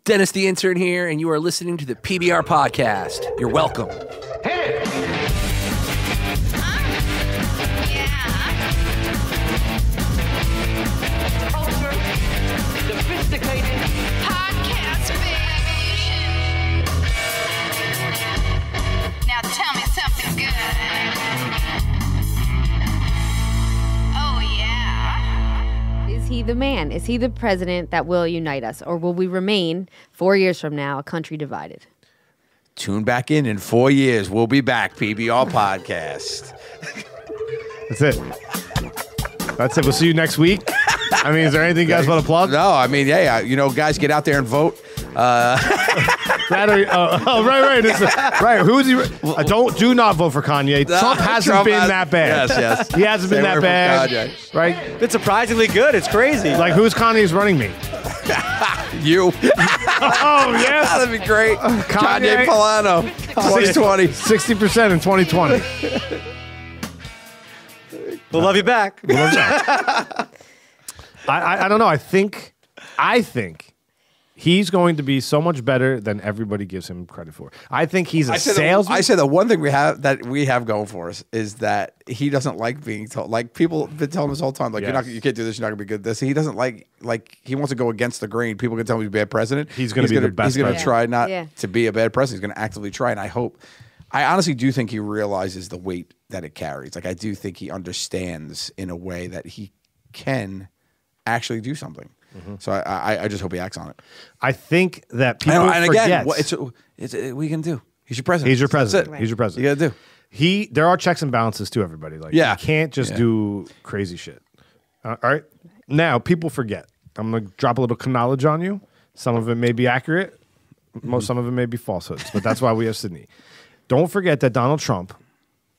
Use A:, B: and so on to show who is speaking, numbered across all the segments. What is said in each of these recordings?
A: Dennis the intern here, and you are listening to the PBR podcast. You're welcome.
B: Hit it! Ultra sophisticated
C: Podcast, baby. Now tell me something good. Oh, yeah.
D: Is he the man? Is he the president that will unite us? Or will we remain 4 years from now a country divided?
E: Tune back in 4 years. We'll be back, PBR podcast.
F: That's it. That's it. We'll see you next week. I mean, is there anything you guys want to plug?
E: No, I mean, yeah, guys, get out there and vote.
F: Right. Right. Who is he? Do not vote for Kanye. Trump hasn't been that bad.
E: Yes.
F: He hasn't been that bad. Right?
G: It's surprisingly good. It's crazy.
F: Like, who's Kanye's running mate?
E: You.
F: Oh, yes.
E: That'd be great. Kanye Polano, 2020.
F: 60% in 2020.
G: We'll love you back.
F: I don't know. I think he's going to be so much better than everybody gives him credit for. I think he's a salesman.
E: I say the one thing we have going for us is that he doesn't like being told. Like, people have been telling us all the time, like,
F: Yes.
E: you can't do this, you're not gonna be good at this. He doesn't like he wants to go against the grain. People can tell him he's a bad president.
F: He's gonna be the best
E: He's gonna
F: president.
E: try not
D: Yeah.
E: to be a bad president. He's gonna actively try, and I honestly do think he realizes the weight that it carries. Like, I do think he understands in a way that he can actually do something. So I just hope he acts on it.
F: I think that people
E: And again,
F: forget.
E: it's we can do. He's your president.
F: He's your president.
E: That's it.
F: He's your president.
E: You got to do.
F: There are checks and balances to everybody. Like,
E: Yeah.
F: you can't just do crazy shit. All right. Now, people forget. I'm going to drop a little knowledge on you. Some of it may be accurate. Some of it may be falsehoods, but that's why we have Sydney. Don't forget that Donald Trump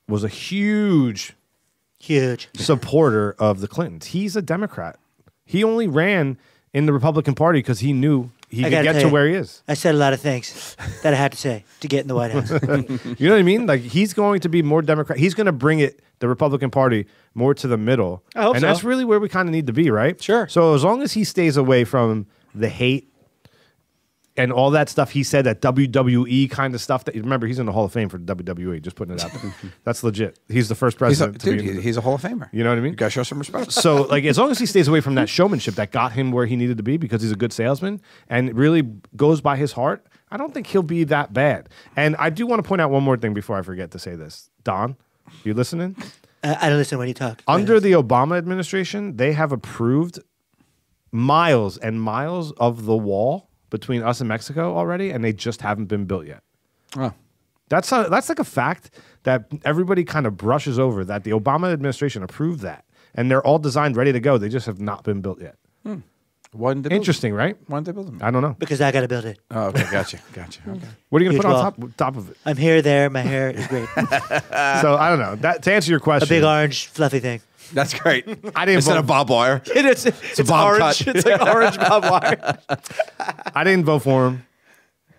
F: was a huge supporter of the Clintons. He's a Democrat. He only ran in the Republican Party because he knew he could get to where he is.
H: I said a lot of things that I had to say to get in the White House.
F: You know what I mean? Like, he's going to be more Democrat. He's going to bring the Republican Party more to the middle.
G: I hope
F: and
G: so.
F: that's really where we kind of need to be, right?
G: Sure.
F: So as long as he stays away from the hate and all that stuff he said, that WWE kind of stuff. That remember, he's in the Hall of Fame for WWE. Just putting it out there. That's legit. He's the first president to be.
E: He's a Hall of Famer.
F: You know what I mean?
E: You got to show some respect.
F: So, like, as long as he stays away from that showmanship that got him where he needed to be because he's a good salesman and really goes by his heart, I don't think he'll be that bad. And I do want to point out one more thing before I forget to say this. Don, you listening?
H: I don't listen when you talk.
F: Under the Obama administration, they have approved miles and miles of the wall between us and Mexico already, and they just haven't been built yet.
E: Oh.
F: That's like a fact that everybody kind of brushes over, that the Obama administration approved that. And they're all designed, ready to go. They just have not been built yet.
E: Why didn't they build
F: Interesting, right?
E: Why didn't they build them?
F: I don't know.
H: Because I got to build it.
E: Oh, okay, gotcha. Okay.
F: What are you going to
H: Huge
F: put
H: wall.
F: on top of it?
H: I'm here, there. My hair is great.
F: So, I don't know. To answer your question.
H: A big orange, fluffy thing.
E: That's great.
F: I didn't
E: Instead
F: vote,
E: of barbed wire.
G: It's
E: bob
G: orange.
E: cut.
G: It's like orange barbed wire.
F: I didn't vote for him,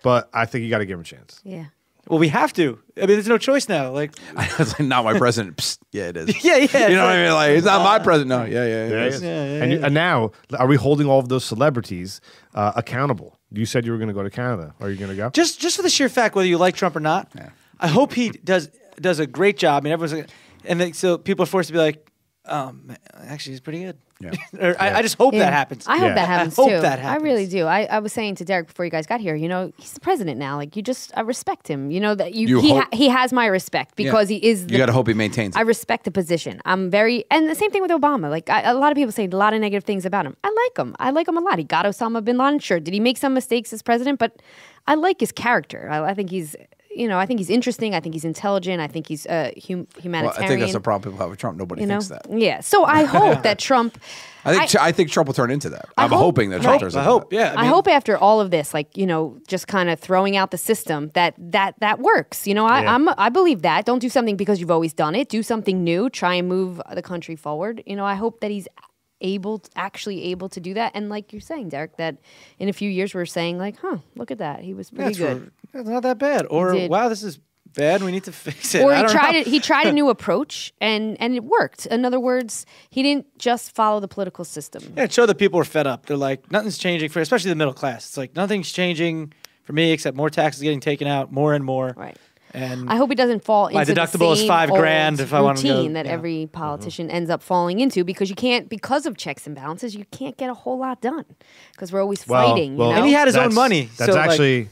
F: but I think you got to give him a chance.
D: Yeah.
G: Well, we have to. I mean, there's no choice now. Like,
E: It's like, not my president. Psst. Yeah, it is.
G: yeah.
E: You know what I mean? Like, it's not my president. No, yeah. It is.
F: And now, are we holding all of those celebrities accountable? You said you were going to go to Canada. Are you going to go?
G: Just for the sheer fact, whether you like Trump or not, I hope he does a great job. I mean, everyone's like, and then, so people are forced to be like, man, actually, he's pretty good.
E: Yeah.
G: Or I just hope that happens.
D: I hope that happens
G: I hope
D: too.
G: that happens.
D: I really do. I was saying to Derek before you guys got here, he's the president now. Like, I respect him. You know that he has my respect because he is.
E: You got to hope he maintains it.
D: I respect the position. I'm very, and the same thing with Obama. Like, a lot of people say a lot of negative things about him. I like him. I like him a lot. He got Osama bin Laden. Sure, did he make some mistakes as president? But I like his character. I think he's. I think he's interesting. I think he's intelligent. I think he's humanitarian.
E: Well, I think that's the problem people have with Trump. Nobody thinks that.
D: Yeah. So I hope that Trump.
E: I think Trump will turn into that. I'm hoping that Trump turns into that.
G: Yeah.
D: I hope after all of this, like, just kind of throwing out the system that works. I believe that. Don't do something because you've always done it. Do something new. Try and move the country forward. I hope that he's actually able to do that. And like you're saying, Derek, that in a few years we're saying like, look at that. He was pretty good.
G: It's not that bad. Or, wow, this is bad. We need to fix it.
D: Or
G: I don't know.
D: he tried a new approach and it worked. In other words, he didn't just follow the political system.
G: Yeah, it showed that people were fed up. They're like, nothing's changing for, especially the middle class. It's like nothing's changing for me except more taxes getting taken out more and more.
D: Right.
G: And
D: I hope he doesn't fall
G: my
D: into
G: deductible
D: the
G: is
D: same
G: $5,000
D: old
G: if I want to go.
D: routine that every politician ends up falling into, because you can't, because of checks and balances, you can't get a whole lot done because we're always fighting.
F: well,
D: you know?
G: And he had his own
F: That's-
G: money.
F: That's
G: so, like-
F: actually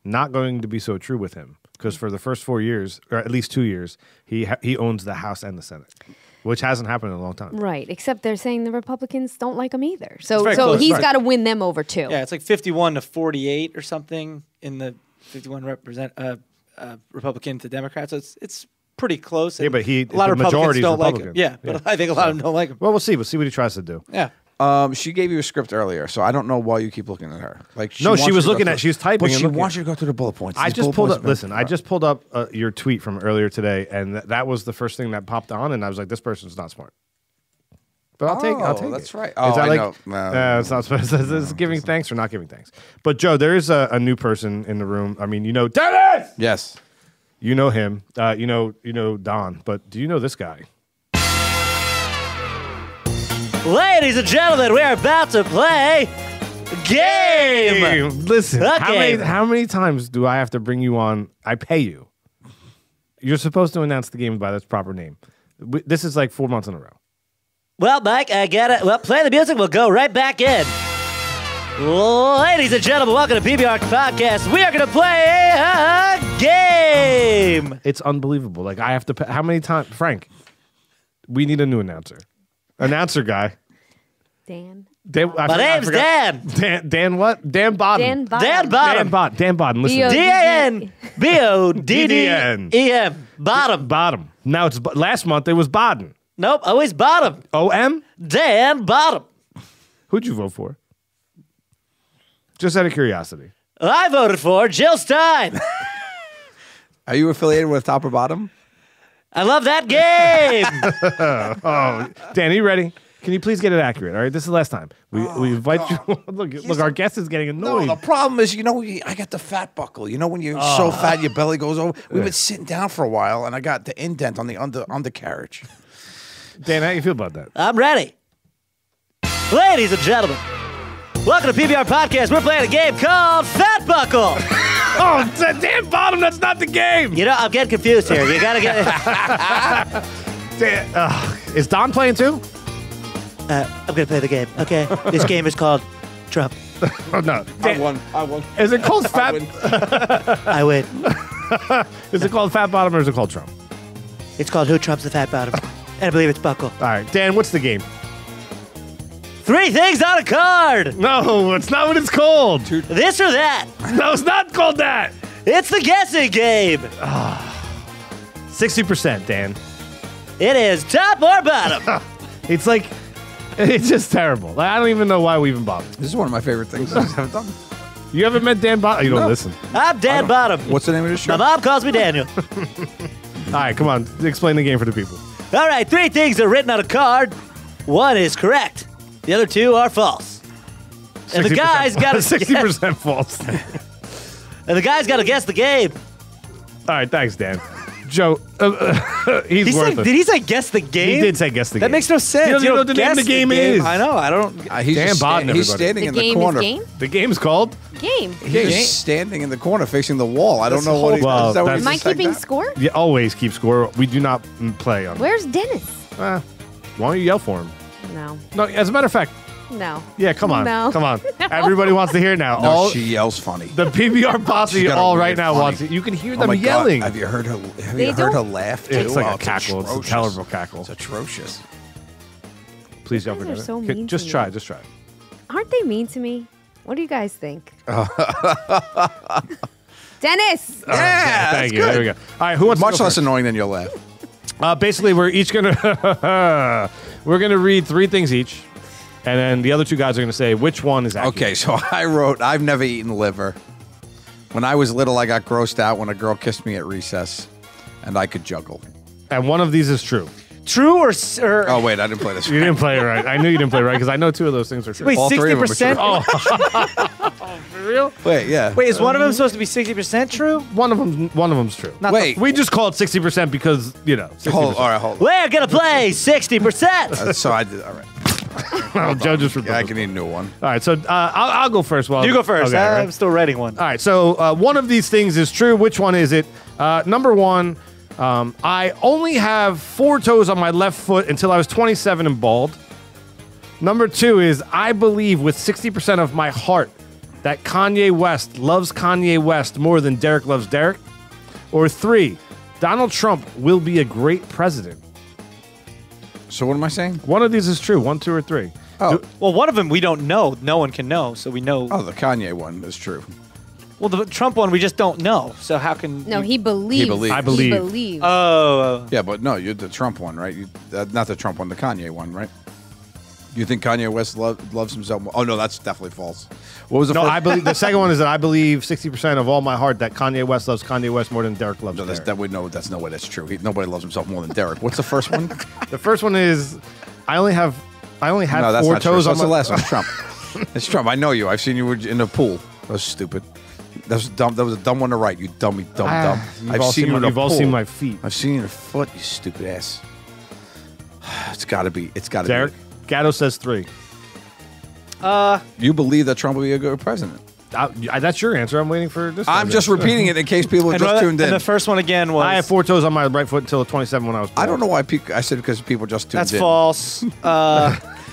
F: not going to be so true with him, because for the first 4 years, or at least 2 years, he owns the House and the Senate, which hasn't happened in a long time.
D: Right, except they're saying the Republicans don't like him either. So
G: very close,
D: he's
G: right.
D: got to win them over too.
G: Yeah, it's like 51-48 or something in the 51 Republican to Democrat. So it's pretty close.
F: Yeah, but
G: a lot of
F: the majority
G: Republicans
F: is
G: don't like him.
F: Republican.
G: Yeah, but I think a lot of them don't like him.
F: Well, we'll see. We'll see what he tries to do.
G: Yeah.
E: She gave you a script earlier, so I don't know why you keep looking at her. Like,
F: No,
E: wants
F: she
E: you
F: was
E: to go
F: looking
E: through-
F: at- she was typing
E: But
F: and
E: she
F: looking.
E: wants you to go through the bullet points.
F: I
E: These
F: just
E: bullet
F: pulled
E: points
F: up.
E: have been-
F: Listen, I just pulled up your tweet from earlier today, and that was the first thing that popped on, and I was like, "This person's not smart." But I'll take it.
E: that's right.
F: Is
E: Oh,
F: that
E: I
F: like?
E: know. No.
F: It's not supposed. It's giving thanks or not giving thanks. But Joe, there is a new person in the room. I mean, you know, Dennis.
E: Yes.
F: You know him. You know Don. But do you know this guy?
H: Ladies and gentlemen, we are about to play game.
F: Listen,
H: Okay.
F: how many times do I have to bring you on? I pay you. You're supposed to announce the game by its proper name. This is like 4 months in a row.
H: Well, Mike, I get it. Well, play the music. We'll go right back in. Ladies and gentlemen, welcome to PBR Podcast. We are going to play a game.
F: It's unbelievable. Like, I have to pay. How many times? Frank, we need a new announcer. Announcer guy.
D: Dan.
H: My name's Dan.
F: Dan what? Dan Bodden.
D: Dan Bottom.
H: Dan Bottom.
F: Dan Bodden. Listen.
D: B-O-
H: DANBODDEM. Bottom.
F: Bottom. Now it's last month it was Bodden.
H: Nope, always bottom.
F: OM?
H: Dan Bottom.
F: Who'd you vote for? Just out of curiosity.
H: I voted for Jill Stein.
E: Are you affiliated with Top or Bottom?
H: I love that game.
F: Oh, Dan, are you ready? Can you please get it accurate? All right, this is the last time. We invite you. Look, our guest is getting
E: No,
F: annoyed.
E: the problem is, I got the fat buckle. You know, when you're so fat, your belly goes over. We've been sitting down for a while, and I got the indent on the undercarriage.
F: Dan, how you feel about that?
H: I'm ready. Ladies and gentlemen, welcome to PBR Podcast. We're playing a game called Fat Buckle.
F: Oh, Dan Bottom, that's not the game.
H: You know, I'm getting confused here. You gotta get.
F: Dan, is Don playing too?
H: I'm gonna play the game. Okay, this game is called Trump.
F: Oh no,
E: I won.
F: Is it called Fat?
H: I win.
F: Is it called Fat Bottom or is it called Trump?
H: It's called Who Trumps the Fat Bottom, and I believe it's Buckle.
F: All right, Dan, what's the game?
H: 3 things on a card.
F: No, it's not what it's called.
H: This or that.
F: No, it's not called that.
H: It's the guessing game.
F: 60%, Dan.
H: It is top or bottom.
F: It's like, it's just terrible. Like, I don't even know why we even bother.
E: This is one of my favorite things I've done.
F: You haven't met Dan Bottom? You don't listen.
H: I'm Dan Bottom.
E: What's the name of this show?
H: My mom calls me Daniel.
F: All right, come on. Explain the game for the people.
H: All right, 3 things are written on a card. 1 is correct. The other 2 are false. And the
F: 60%
H: guy's got to
F: 60% false.
H: And the guy's got to guess the game.
F: All right, thanks, Dan. Joe, he's
G: He said,
F: worth it.
G: did he say guess the game?
F: He did say guess the game.
G: That makes no sense.
F: He doesn't know what the name of the
G: guess
F: game is.
G: I know. I don't.
E: He's
F: Dan
E: just
F: Bodden,
E: he's
F: everybody.
E: standing
D: The
E: in the
D: game
E: corner.
D: is game?
F: The game's called?
D: Game.
E: He's just standing in the corner facing the wall. I don't know what he's
F: Well,
E: is that what
F: that's-
E: he's
D: Am I
E: just like
D: keeping
E: that?
D: score?
F: Yeah, always keep score. We do not play on.
D: Where's Dennis?
F: Why don't you yell for him?
D: No.
F: No, as a matter of fact,
D: No.
F: yeah, come on.
D: No.
F: Come on. Everybody wants to hear now.
E: No, she yells funny.
F: The PBR posse
E: She's got a
F: all
E: weird
F: right now
E: funny.
F: wants it. You can hear
E: Oh
F: them
E: my God.
F: yelling.
E: Have you heard her? Have
D: They
E: you heard her
D: don't-
E: laugh?
F: It's
E: too?
F: like
E: Oh,
F: a cackle. It's a
E: atrocious.
F: terrible cackle.
E: It's atrocious.
F: Please yell
D: You
F: for
D: guys are
F: Dennis.
D: so
F: Okay,
D: mean
F: just
D: to
F: try.
D: me.
F: Just try.
D: Aren't they mean to me? What do you guys think? Dennis!
E: Yeah,
F: Thank you. There we go. All right, who wants
E: Much
F: to go
E: less
F: first?
E: annoying than your laugh.
F: Basically, we're each gonna we're gonna read 3 things each, and then the other 2 guys are gonna say which one is accurate.
E: Okay, so I wrote, I've never eaten liver. When I was little, I got grossed out when a girl kissed me at recess, and I could juggle.
F: And one of these is true.
G: True or
E: Oh, wait, I didn't play this.
F: You didn't play it right. I knew you didn't play it right because I know 2 of those things are true.
G: wait,
E: All 3 of them are
G: 60%?
E: true.
F: For real?
E: Wait, yeah.
G: Wait, is one of them supposed to be 60% true?
F: One of them's true.
G: Not
E: Wait.
F: We just call it 60% because, 60%.
E: Hold on.
H: We're gonna play 60%.
E: So I did. All right.
F: Oh, Joe just
E: Yeah, I
F: proposed.
E: can need a new one.
F: All right, so I'll go first.
G: You go first.
F: Okay, right?
G: I'm still writing one.
F: All right, so one of these things is true. Which one is it? Number one, I only have 4 toes on my left foot until I was 27 and bald. Number 2 is I believe with 60% of my heart that Kanye West loves Kanye West more than Derek loves Derek. Or 3, Donald Trump will be a great president.
E: So what am I saying?
F: One of these is true. 1, 2, or 3.
E: Oh,
G: Well, one of them we don't know. No one can know, so we know.
E: the Kanye one is true.
G: Well, the Trump one we just don't know. So how can?
D: No, he believes.
E: believes.
F: I believe.
D: He believes.
E: Yeah, but no, you're the Trump one, right? Not the Trump one, the Kanye one, right? You think Kanye West loves himself more? Oh, no, that's definitely false. What was the
F: No,
E: first?
F: I believe the second one is that I believe 60% of all my heart that Kanye West loves Kanye West more than Derek loves
E: No,
F: Derek.
E: that's no way that's true. Nobody loves himself more than Derek. What's the first one?
F: The first one is I only had
E: No, that's
F: 4
E: not true.
F: toes
E: So
F: on
E: what's the
F: my
E: last one? It's Trump. It's Trump. I know you. I've seen you in the pool. That was stupid. That was dumb. That was a dumb one to write. You dummy, dumb.
F: You've all seen,
E: you in a
F: you've all
E: pool.
F: seen my feet.
E: I've seen your foot. You stupid ass. It's got to be. It's got to
F: Derek, Gatto says 3.
E: be. You believe that Trump will be a good president?
F: That's your answer. I'm waiting for this.
E: I'm just repeating it in case people have just tuned in.
G: And the first one again was.
F: I had 4 toes on my right foot until 27 when I was born.
E: I don't know why I said because people just tuned
G: That's
E: in.
G: false.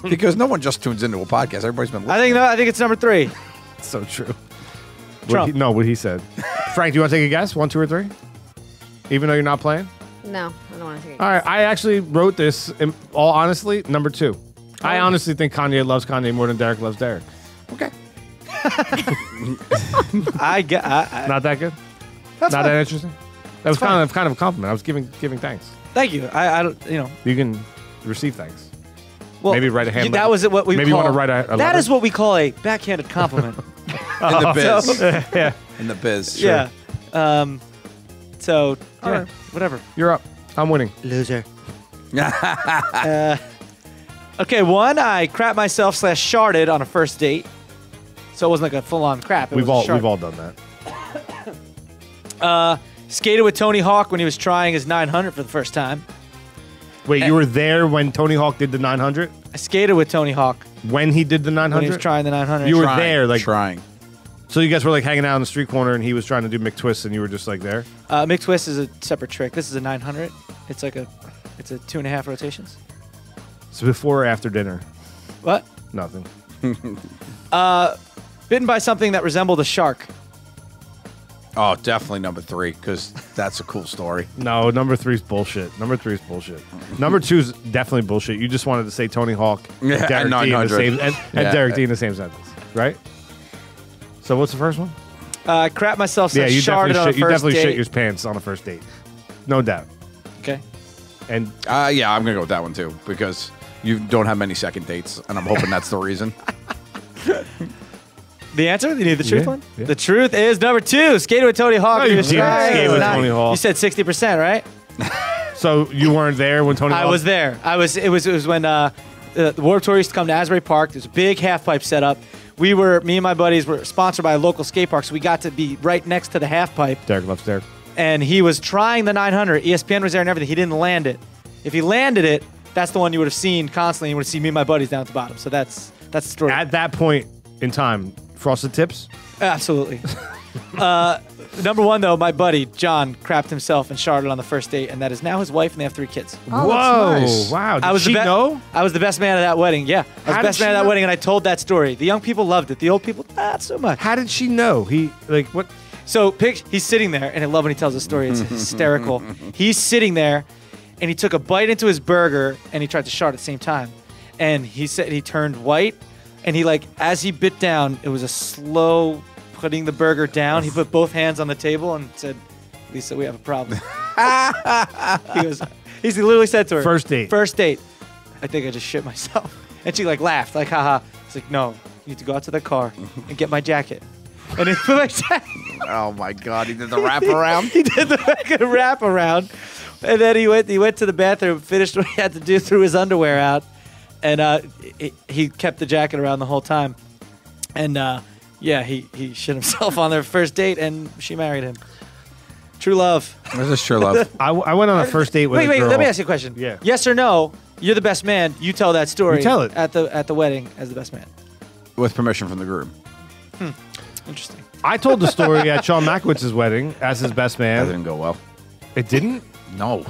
E: Because no one just tunes into a podcast. Everybody's been listening.
G: I think it's number 3.
F: It's so true.
G: Trump.
F: What he said. Frank, do you want to take a guess? 1, 2, or 3? Even though you're not playing?
D: No, I don't want to take it.
F: All right. I actually wrote this, in all honestly, number 2. I honestly think Kanye loves Kanye more than Derek loves Derek.
E: Okay.
F: Not that good?
G: That's
F: Not
G: fine.
F: that interesting? That was kind of a compliment. I was giving thanks.
G: Thank you. I don't.
F: You can receive thanks.
G: Well,
F: Maybe write a hand
G: That
F: letter.
G: was what we.
F: Maybe you
G: call,
F: want to write a
G: That
F: letter?
G: is what we call a backhanded compliment.
E: In the biz.
F: Yeah.
E: In the biz. Sure.
G: Yeah. So yeah,
F: All right.
G: whatever.
F: You're up. I'm winning.
G: Loser. Okay, 1, I crap myself / sharded on a first date. So it wasn't like a full on crap. It
F: We've
G: was a
F: all
G: shard.
F: done that.
G: Skated with Tony Hawk when he was trying his 900 for the first time.
F: Wait, you were there when Tony Hawk did the 900?
G: I skated with Tony Hawk
F: When he did the
G: when he was
F: 900?
G: trying the 900.
F: You were
E: Trying,
F: there, like
E: trying.
F: So you guys were like hanging out on the street corner, and he was trying to do McTwists, and you were just like there.
G: Mixed twist is a separate trick. This is a 900. It's a 2.5 rotations.
F: So before or after dinner?
G: What?
F: Nothing.
G: Bitten by something that resembled a shark.
E: Oh, definitely number 3 because that's a cool story.
F: No, number 3's bullshit. Number 3's bullshit. Number 2's definitely bullshit. You just wanted to say Tony Hawk
E: Yeah,
F: and Derek
E: and
F: D in the
E: 900.
F: same and
E: Yeah.
F: Derek D in the same sentence, right? So what's the first one?
G: I crap myself.
F: Yeah, you
G: sharded on a
F: definitely shit. You
G: first
F: definitely
G: date.
F: shit your pants on a first date, no doubt.
G: Okay.
F: And
E: Yeah, I'm gonna go with that one too because you don't have many second dates, and I'm hoping that's the reason.
G: The answer? You need the truth
F: Yeah,
G: one?
F: yeah.
G: The truth is number 2. Skated with Tony Hawk.
F: No,
G: when he
F: you
G: was
F: didn't
G: trying
F: skate
G: his
F: with
G: 900.
F: Tony Hawk.
G: You said 60%, right?
F: so you weren't there when Tony Hawk?
G: I was there. It was when the Warped Tour used to come to Asbury Park. There's a big half pipe set up. Me and my buddies were sponsored by a local skate park, so we got to be right next to the half pipe.
F: Derek loves Derek.
G: And he was trying the 900. ESPN was there and everything. He didn't land it. If he landed it, that's the one you would have seen constantly. You would have seen me and my buddies down at the bottom. So that's the story.
F: At that point in time, Frosted Tips?
G: Absolutely. Number 1, though, my buddy, John, crapped himself and sharded on the first date, and that is now his wife, and they have 3 kids.
F: Whoa,
E: nice.
F: wow. Did
G: I was
F: she
G: the
F: know?
G: I was the best man at that wedding, yeah. I was
F: How
G: the
F: did
G: best
F: she
G: man at that
F: know?
G: wedding, and I told that story. The young people loved it. The old people, not so much.
F: How did she know? What?
G: So he's sitting there, and I love when he tells the story. It's hysterical. He's sitting there, and he took a bite into his burger, and he tried to shard at the same time. And he said he turned white, and he as he bit down, it was a slow putting the burger down. He put both hands on the table and said, "Lisa, we have a problem." He literally said to her,
F: First date.
G: First date. I think I just shit myself. And she laughed, haha. He's like, no, you need to go out to the car and get my jacket. And he put my jacket.
E: Oh my God, he did the wraparound.
G: He did the fucking wrap around. And then he went to the bathroom, finished what he had to do, threw his underwear out, and he kept the jacket around the whole time. And Yeah, he shit himself on their first date, and she married him. True love.
E: This is true love.
F: I went on a first date with a
G: Wait,
F: girl.
G: let me ask you a question.
F: Yeah.
G: Yes or no? You're the best man. You tell that story.
F: You tell it.
G: at the wedding as the best man.
E: With permission from the groom.
G: Interesting.
F: I told the story at Sean Makowitz's wedding as his best
E: That
F: man.
E: didn't go well.
F: It didn't?
E: No.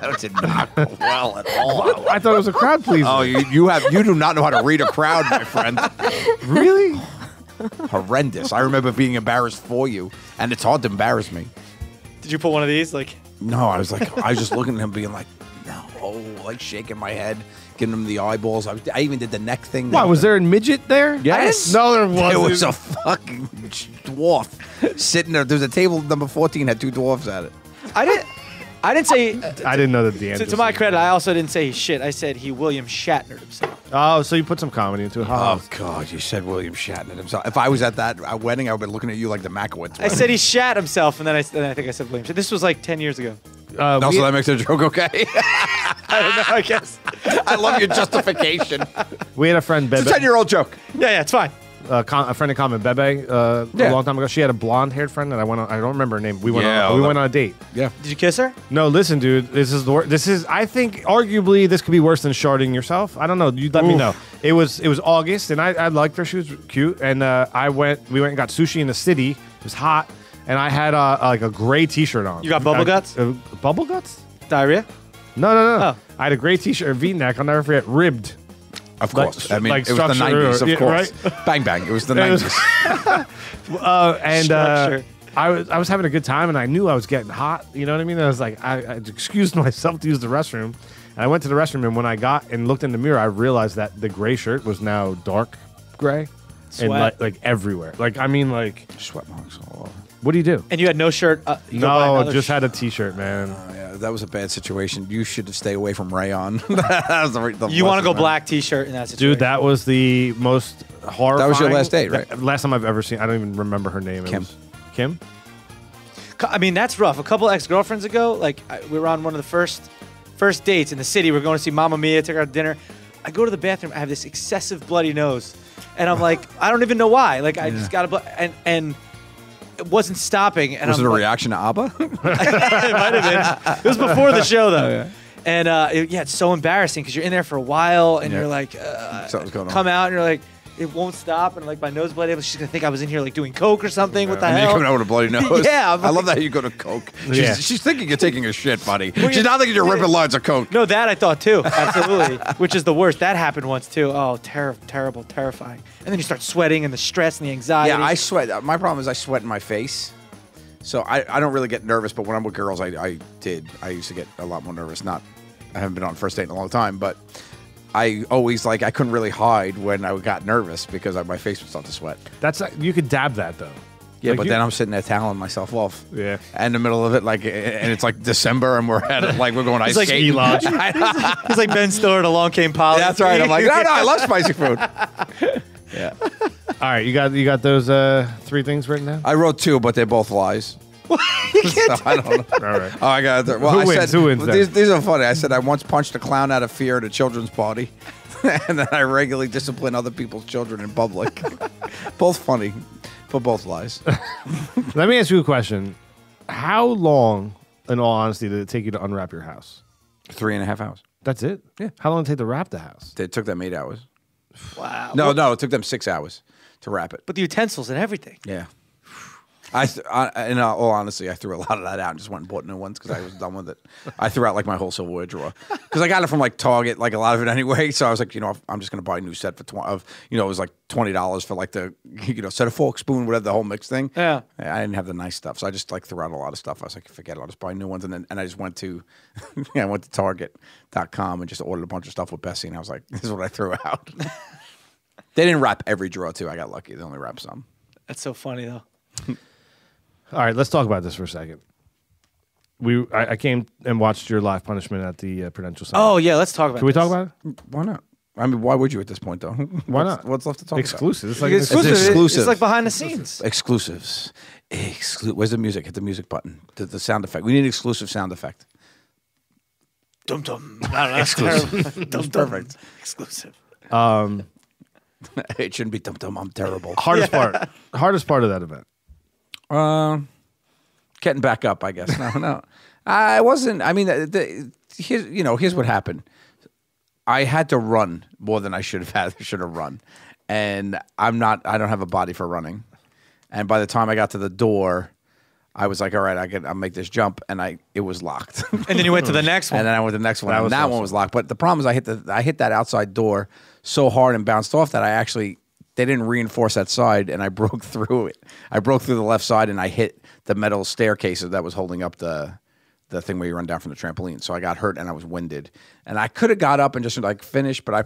E: That did not go well at all.
F: I thought it was a crowd pleaser.
E: Oh, you do not know how to read a crowd, my friend.
F: Really?
E: Horrendous. I remember being embarrassed for you, and it's hard to embarrass me.
G: Did you put one of these? Like,
E: No, I was just looking at him being like, no, like shaking my head, giving him the eyeballs. I even did the neck thing.
F: Why, was there a midget there?
E: Yes.
F: No, there wasn't.
E: There was a fucking dwarf sitting there. There was a table number 14 had two dwarfs at it.
G: I didn't say.
F: I didn't know that the answer.
G: To my credit, I also didn't say he shit. I said he William Shatnered himself.
F: Oh, so you put some comedy into it.
E: Oh, God, you said William Shatner himself. If I was at that wedding, I would have been looking at you like the Makowitz.
G: I said he shat himself, and then I think I said William. This was like 10 years ago.
E: Also, that makes the joke okay.
G: I don't know. I guess.
E: I love your justification.
F: We had a friend, Bebe.
E: It's a 10-year-old joke.
G: Yeah, it's fine.
F: A friend in common, Bebe, a long time ago. She had a blonde-haired friend that I went on. I don't remember her name. We went on a date.
E: Yeah.
G: Did you kiss her?
F: No, listen, dude. This is. I think arguably this could be worse than sharding yourself. I don't know. You let me know. It was August, and I liked her. She was cute, and we went and got sushi in the city. It was hot, and I had like a gray T-shirt on.
G: You got bubble guts?
F: Bubble guts?
G: Diarrhea?
F: No.
G: Oh.
F: I had a gray T-shirt, a V-neck. I'll never forget. Ribbed.
E: Of course. I mean,
F: like
E: it was the 90s, of
F: yeah,
E: course.
F: right?
E: Bang, bang. It was the 90s.
G: Structure.
F: I was having a good time, and I knew I was getting hot. You know what I mean? I was like, I excused myself to use the restroom. And I went to the restroom, and when I got and looked in the mirror, I realized that the gray shirt was now dark gray.
G: Sweat.
F: And like everywhere. Like, I mean, like,
E: Sweat marks all over.
F: what do you do?
G: And you had no shirt? You go buy
F: No,
G: another
F: just
G: shirt.
F: had a T-shirt, man.
E: Yeah, that was a bad situation. You should have stayed away from rayon. That was the
G: You want to go
E: lesson, man.
G: black T-shirt in that situation?
F: Dude, that was the most horrifying.
E: That was your last date, right?
F: Last time I've ever seen. I don't even remember her name. It
E: Kim.
F: was Kim?
G: I mean, that's rough. A couple ex-girlfriends ago, like we were on one of the first dates in the city. We're going to see Mamma Mia, take her out to dinner. I go to the bathroom. I have this excessive bloody nose, and I'm like, I don't even know why. Like, I just got a and it wasn't stopping. And
E: Was
G: I'm
E: it a
G: like,
E: reaction to ABBA?
G: It might have been. It was before the show, though.
E: yeah.
G: And it's so embarrassing because you're in there for a while, and you're like,
E: Something's going on.
G: come out, and you're like, it won't stop, and like my nose bloody. She's gonna think I was in here like doing coke or something. What the
E: And
G: hell?
E: you're coming out with a bloody nose.
G: Yeah, I'm
E: I
G: like-
E: love that you go to Coke.
F: Yeah.
E: She's thinking you're taking a shit, buddy. She's not thinking you're ripping lines of Coke.
G: No, that I thought too. Absolutely. Which is the worst. That happened once too. Oh, terrible, terrifying. And then you start sweating and the stress and the anxiety.
E: Yeah, I sweat. My problem is I sweat in my face. So I don't really get nervous, but when I'm with girls, I did. I used to get a lot more nervous. I haven't been on a first date in a long time, but I always I couldn't really hide when I got nervous because my face would start to sweat.
F: That's you could dab that though.
E: Yeah,
F: Like
E: but
F: you-
E: then I'm sitting there toweling myself off.
F: Yeah.
E: In the middle of it, and it's like December, and we're at it, we're going ice
G: like
E: skating.
F: ski lodge.
G: He's like Ben Stiller to Along Came Polly.
E: That's right. I'm like, no, I love spicy food. Yeah.
F: All right, you got those three things written down.
E: I wrote two, but they're both lies. So I don't know.
F: All right.
E: Oh, I got it. Well,
F: Who
E: I
F: wins?
E: said
F: Who wins then?
E: these are funny. I said I once punched a clown out of fear at a children's party, and then I regularly discipline other people's children in public. Both funny, but both lies.
F: Let me ask you a question. How long, in all honesty, did it take you to unwrap your house?
E: 3.5 hours.
F: That's it?
E: Yeah.
F: How long did it take to wrap the house?
E: It took them 8 hours.
G: Wow.
E: No, it took them 6 hours to wrap it.
G: But the utensils and everything.
E: Yeah. In all honesty, I threw a lot of that out and just went and bought new ones because I was done with it. I threw out my whole silverware drawer because I got it from Target, a lot of it anyway. So I was like, I'm just gonna buy a new set for it was like $20 for the set of fork, spoon, whatever, the whole mix thing.
G: Yeah.
E: I didn't have the nice stuff, so I just threw out a lot of stuff. I was like, forget it, I'll just buy new ones. And I just went to I went to Target.com and just ordered a bunch of stuff with Bessie, and I was like, this is what I threw out. They didn't wrap every drawer too. I got lucky; they only wrapped some.
G: That's so funny though.
F: All right, let's talk about this for a second. I came and watched your live punishment at the Prudential Center.
G: Oh yeah, let's talk about.
F: Can we
G: this.
F: talk about it?
E: Why not? I mean, why would you at this point, though?
F: Why not?
E: What's left to talk
F: Exclusive. It's
G: Like
F: like
G: exclusive.
E: It's exclusive.
G: It's like behind the scenes.
E: about? Exclusives. Where's the music? Hit the music button. The sound effect. We need an exclusive sound effect.
G: Dum dum. I don't know. That's terrible. Dum dum.
E: Perfect.
G: Exclusive.
E: It shouldn't be dum-dum. I'm terrible.
F: Hardest part of that event.
E: Getting back up, I guess. No. I wasn't. I mean, here's what happened. I had to run more than I should have run, and I don't have a body for running. And by the time I got to the door, I was like, all right, I'll make this jump, and it was locked.
G: And then you went to the next one.
E: And then I went to the next one, and that one was locked. But the problem is I hit that outside door so hard and bounced off that they didn't reinforce that side, and I broke through it. I broke through the left side, and I hit the metal staircase that was holding up the thing where you run down from the trampoline. So I got hurt, and I was winded. And I could have got up and just like finished, but I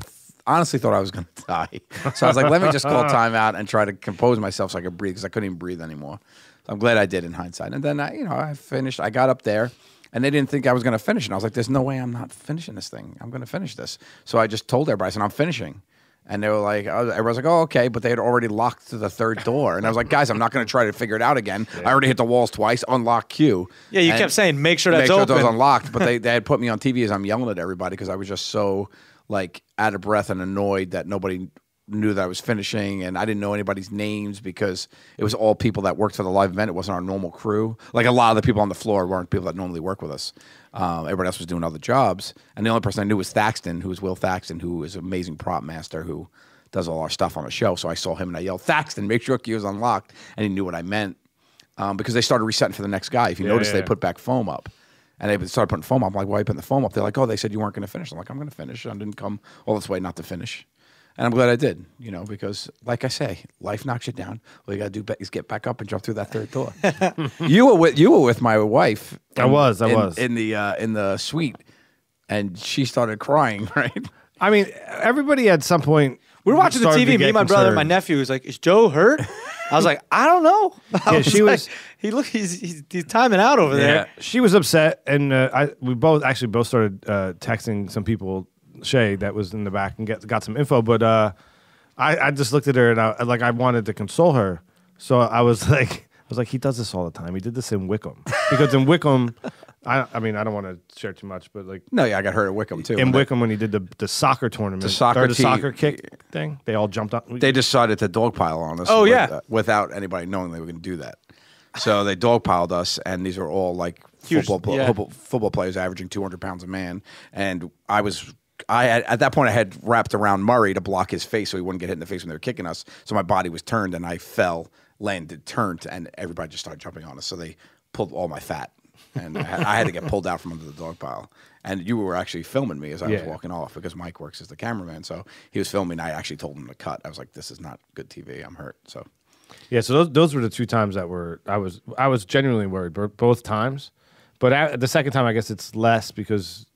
E: honestly thought I was going to die. So I was like, let me just call timeout and try to compose myself so I could breathe, because I couldn't even breathe anymore. So I'm glad I did in hindsight. And then I finished. I got up there, and they didn't think I was going to finish. And I was like, there's no way I'm not finishing this thing. I'm going to finish this. So I just told everybody, I said, I'm finishing. And they were like, everybody was like, oh, okay. But they had already locked the third door. And I was like, guys, I'm not going to try to figure it out again. I already hit the walls twice, unlock queue.
G: Yeah, you kept saying, make sure that's
E: open.
G: open.
E: Make sure it was unlocked. But they had put me on TV as I'm yelling at everybody because I was just so like out of breath and annoyed that nobody knew that I was finishing, and I didn't know anybody's names because it was all people that worked for the live event. It wasn't our normal crew. Like a lot of the people on the floor weren't people that normally work with us. Everybody else was doing other jobs, and the only person I knew was Thaxton, who was Will Thaxton, who is an amazing prop master who does all our stuff on the show. So I saw him and I yelled, Thaxton, make sure queue is unlocked, and he knew what I meant because they started resetting for the next guy. If you notice, they put back foam up. And they started putting foam up. I'm like, why are you putting the foam up? They're like, oh, they said you weren't going to finish. I'm like, I'm going to finish. I didn't come all this way not to finish. And I'm glad I did, because like I say, life knocks you down. All you got to do is get back up and jump through that third door. You were with my wife.
F: I was
E: in the suite, and she started crying. Right?
F: I mean, everybody at some point.
G: We were watching the TV. Me, my brother, and my nephew was like, "Is Joe hurt?" I was like, "I don't know."
F: She was.
G: He's timing out over there.
F: She was upset, and we both started texting some people. Shay that was in the back and got some info, but I just looked at her and I wanted to console her, so I was like, he does this all the time. He did this in Wickham because in Wickham, I mean I don't want to share too much, but like
E: I got hurt at Wickham too.
F: In Wickham when he did the soccer tournament, the soccer kick thing, they all jumped up.
E: They decided to dogpile on us.
G: Oh yeah,
E: without anybody knowing they were going to do that. So they dogpiled us, and these are all like football players averaging 200 pounds a man, and at that point, I had wrapped around Murray to block his face so he wouldn't get hit in the face when they were kicking us. So my body was turned, and I fell, landed, turned, and everybody just started jumping on us. So they pulled all my fat, and I had to get pulled out from under the dog pile. And you were actually filming me as I was walking off because Mike works as the cameraman. So he was filming. I actually told him to cut. I was like, this is not good TV. I'm hurt. So
F: yeah, so those were the two times that I was genuinely worried both times. But the second time, I guess it's less because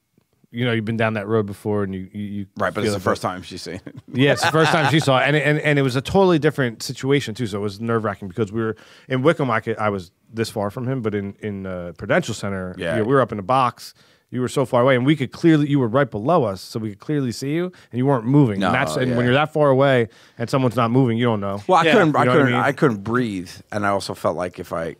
F: you've been down that road before, and you
E: right. But it's the first time she's seen it.
F: Yeah, it's the first time she saw it, and it was a totally different situation too. So it was nerve wracking because we were in Wickham. I was this far from him, but in Prudential Center, we were up in a box. You were so far away, and we could clearly. You were right below us, so we could clearly see you, and you weren't moving.
E: No,
F: and when you're that far away and someone's not moving, you don't know.
E: Well, I couldn't breathe, and I also felt like if I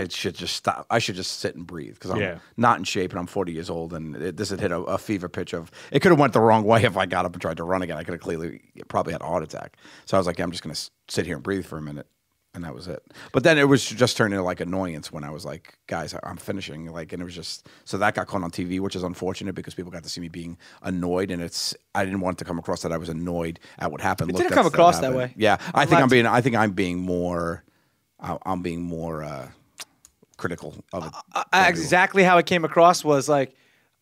E: should just stop. I should just sit and breathe because I'm not in shape and I'm 40 years old, and this had hit a fever pitch of. It could have went the wrong way if I got up and tried to run again. I could have probably had a heart attack. So I was like, I'm just going to sit here and breathe for a minute, and that was it. But then it was just turned into like annoyance when I was like, guys, I'm finishing. And it was just so that got caught on TV, which is unfortunate because people got to see me being annoyed, and I didn't want it to come across that I was annoyed at what happened.
G: It didn't come across that way.
E: Yeah, I think I'm being more. I'm being more critical of it.
G: Exactly how it came across was like,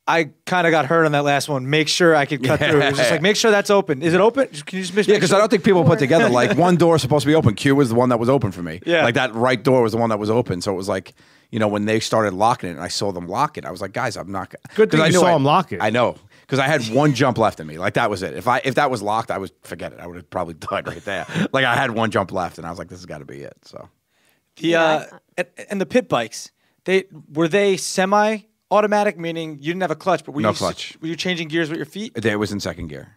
G: I kind of got hurt on that last one. Make sure I could cut through. It was just like, make sure that's open. Is it open? Can you just make sure?
E: Yeah, because I don't think people put together like one door is supposed to be open. Q was the one that was open for me.
G: Yeah.
E: Like that right door was the one that was open. So it was like, when they started locking it and I saw them lock it, I was like, guys, I'm not.
F: Good thing you saw them lock it.
E: I know. Because I had one jump left in me. Like that was it. If that was locked, I would forget it. I would have probably died right there. Like I had one jump left and I was like, this has got to be it. So.
G: And the pit bikes, were they semi-automatic, meaning you didn't have a clutch, but
E: no clutch.
G: Were you changing gears with your feet?
E: It was in second gear.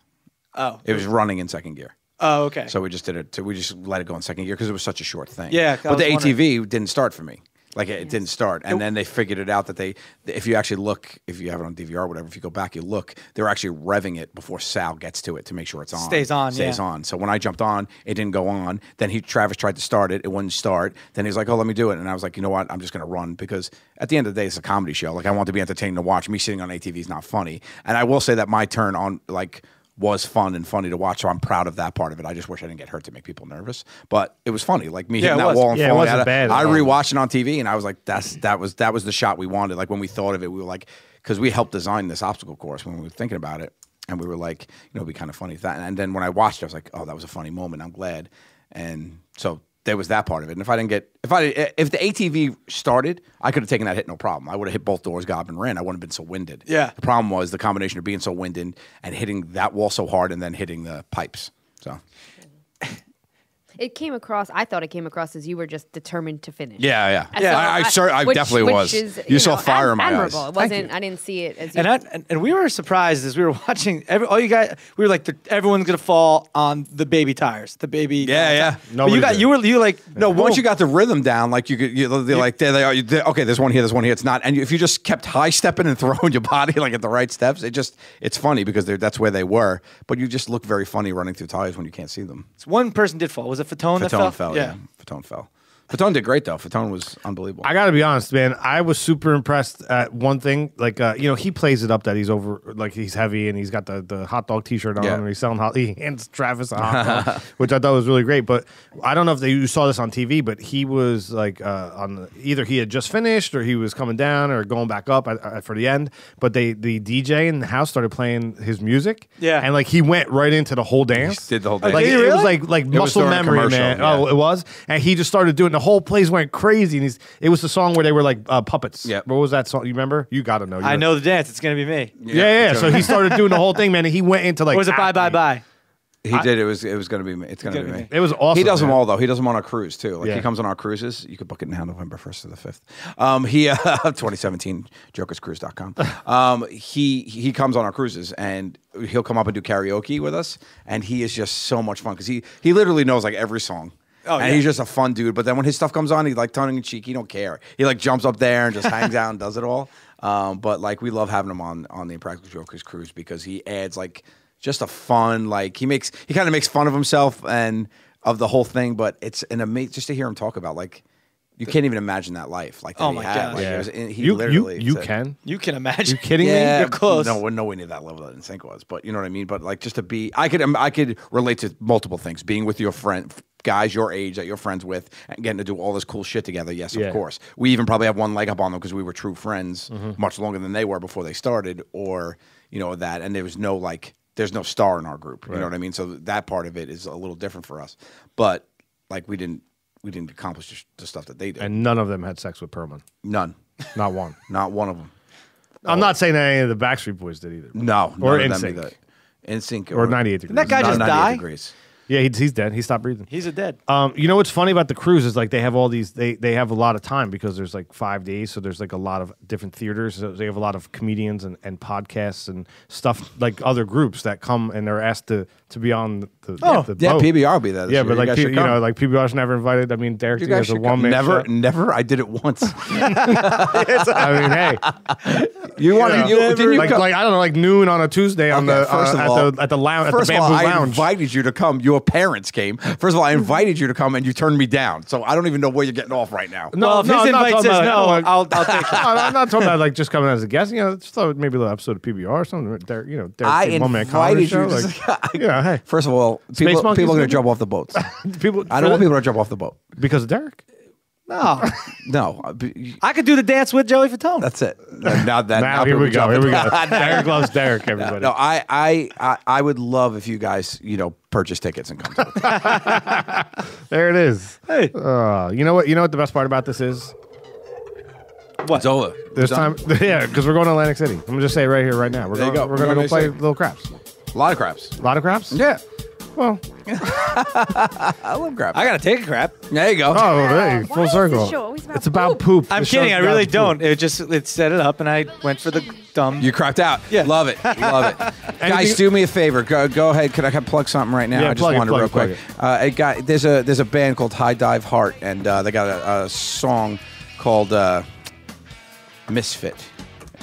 G: Oh,
E: it was running in second gear.
G: Oh, okay.
E: So we just did it. We just let it go in second gear because it was such a short thing.
G: Yeah,
E: but the ATV didn't start for me. Like it didn't start, and then they figured it out that if you actually look, if you have it on DVR or whatever, if you go back, you look, they're actually revving it before Sal gets to it to make sure it's on.
G: Stays on.
E: So when I jumped on, it didn't go on. Then Travis tried to start it, it wouldn't start. Then he was like, "Oh, let me do it," and I was like, "You know what? I'm just going to run because at the end of the day, it's a comedy show. Like I want to be entertaining to watch. Me sitting on ATV is not funny." And I will say that my turn on was fun and funny to watch, so I'm proud of that part of it. I just wish I didn't get hurt to make people nervous, but it was funny. Like me hitting that wall and falling.
F: It wasn't bad.
E: I rewatched it on TV, and I was like, that was the shot we wanted. Like when we thought of it, we were like, because we helped design this obstacle course when we were thinking about it, and we were like, it'd be kind of funny if that. And then when I watched it, I was like, oh, that was a funny moment. I'm glad, and so there was that part of it. And if the ATV started, I could have taken that hit no problem. I would have hit both doors, gob, and ran. I wouldn't have been so winded.
G: Yeah.
E: The problem was the combination of being so winded and hitting that wall so hard and then hitting the pipes. So
D: I thought it came across as you were just determined to finish.
E: Yeah. I
D: Which
E: definitely was.
D: Is,
E: you saw fire in my
D: admirable.
E: eyes.
D: It wasn't. I didn't see it as.
G: And we were surprised as we were watching. All you guys, we were like, everyone's gonna fall on the baby tires. The baby.
E: Yeah.
G: No,
E: once you got the rhythm down, like you could, they're like, there they are. Okay, there's one here. It's not. And if you just kept high stepping and throwing your body like at the right steps, it's funny because that's where they were. But you just look very funny running through tires when you can't see them.
G: One person did fall. Was it Fatone that fell?
E: Yeah. Fatone fell. Fatone did great though. Fatone was unbelievable.
F: I gotta be honest, man. I was super impressed at one thing. Like, he plays it up that he's over, like he's heavy and he's got the hot dog T-shirt on and he's selling he hands Travis a hot dog, which I thought was really great. But I don't know if you saw this on TV, but he was like either he had just finished or he was coming down or going back up for the end. But the DJ in the house started playing his music, and like he went right into the whole dance.
E: He did the whole dance.
F: Like it was like muscle memory, man.
E: Yeah.
F: Oh, it was, and he just started doing the whole place went crazy, and it was the song where they were like puppets.
E: Yeah.
F: What was that song? You remember? You got to know.
G: I know the dance. It's gonna be me.
F: Yeah. So he started doing the whole thing, man. And he went into like.
G: Or was it bye?
E: He did. It was going to be me. It's going to be me.
F: It was awesome.
E: He does them all though. He does them on our cruise too. Like
F: Yeah.
E: he comes on our cruises. You could book it now, November 1st to the 5th. 2017 jokerscruise.com. He comes on our cruises and he'll come up and do karaoke with us, and he is just so much fun because he literally knows like every song.
G: Oh,
E: and he's just a fun dude. But then when his stuff comes on, he's like tongue in cheek. He don't care. He like jumps up there and just hangs out and does it all. But like we love having him on the Impractical Jokers cruise because he adds like just a fun, like he kind of makes fun of himself and of the whole thing. But it's an amazing just to hear him talk about like you can't even imagine that life. Like that
G: Oh my God.
E: Like,
F: Yeah.
E: it was, he literally
F: you
E: said-
F: can.
G: You can imagine.
F: You kidding me?
E: Yeah,
G: You're close.
E: No, we're nowhere near that level that NSYNC was, but you know what I mean. But like, just to be, I could relate to multiple things. Being with your friend, guys your age that you're friends with, and getting to do all this cool shit together. Yes,
F: Yeah.
E: of course. We even probably have one leg up on them because we were true friends much longer than they were before they started, or that. And there was no like, there's no star in our group. You know what I mean? So that part of it is a little different for us. But like, we didn't accomplish the stuff that they did.
F: And none of them had sex with Perlman.
E: None,
F: Not one.
E: not one of them.
F: I'm not saying that any of the Backstreet Boys did either.
E: No,
F: Or
E: none of them
F: NSYNC.
E: either. NSYNC
F: Or 98 degrees.
G: Didn't that guy just
E: 98
G: die?
E: degrees.
F: Yeah, he's dead. He stopped breathing.
G: He's a dead.
F: You know what's funny about the cruise is like they have all these. They have a lot of time because there's like 5 days, so there's like a lot of different theaters. So they have a lot of comedians and podcasts and stuff like other groups that come and they're asked to be on the
E: Yeah,
F: boat.
E: PBR will be there. This
F: Yeah,
E: year.
F: but like
E: guys should come.
F: like PBR's never invited. I mean, Derek
E: You
F: T has
E: guys
F: a
E: should come.
F: one man
E: Never. I did it once.
F: I mean, hey,
E: You wanted didn't you
F: like
E: come?
F: I don't know, like noon on a Tuesday on the
E: first of all,
F: at the lounge at the
E: First of all,
F: Bamboo
E: I
F: Lounge.
E: invited you to come. Your parents came. First of all, I invited you to come, and you turned me down. So I don't even know where you're getting off right now.
G: Well, if his
F: I'm not
G: invite
F: talking
G: says
F: about-
G: no, I'll take it.
F: I'm not talking about like just coming as a guest. Just thought maybe a little episode of PBR or something. Derek,
E: I
F: one-man comedy
E: invited you.
F: show. Like, hey,
E: First of all,
F: Space
E: people
F: Monkeys
E: are going to
F: maybe?
E: jump off the boats.
F: people.
E: I don't want people to jump off the boat.
F: because of Derek.
G: No,
E: No,
G: I could do the dance with Joey Fatone.
E: that's it. Now
F: Here we go.
E: jumping.
F: Derek loves Derek. Everybody.
E: No, I would love if you guys, purchase tickets and come to it.
F: There it is.
G: Hey.
F: You know what? You know what the best part about this is?
E: It's over.
F: There's time. Yeah, because we're going to Atlantic City. I'm gonna just say it right here, right now. We're
E: There you
F: going.
E: go.
F: We're gonna
E: We're
F: go
E: gonna
F: play
E: say-
F: Little Craps.
E: A lot of craps.
F: A lot of craps.
E: Yeah,
F: Well.
E: I love craps.
G: I gotta take a crap.
E: There you go.
F: Oh, hey, full
D: Why is
F: circle.
D: this show always about
F: It's about poop.
G: I'm
F: The
G: kidding.
F: show's
G: I
F: about
G: really
F: poop.
G: don't. It set it up, and I went for the dumb.
E: You crapped out.
G: Yeah.
E: Love it. Love it. Guys, do me a favor. Go ahead. Could I plug something right now?
F: Yeah,
E: I just
F: plug it,
E: wanted
F: plug
E: real
F: it,
E: quick. There's a band called High Dive Heart, and they got a song called Misfit,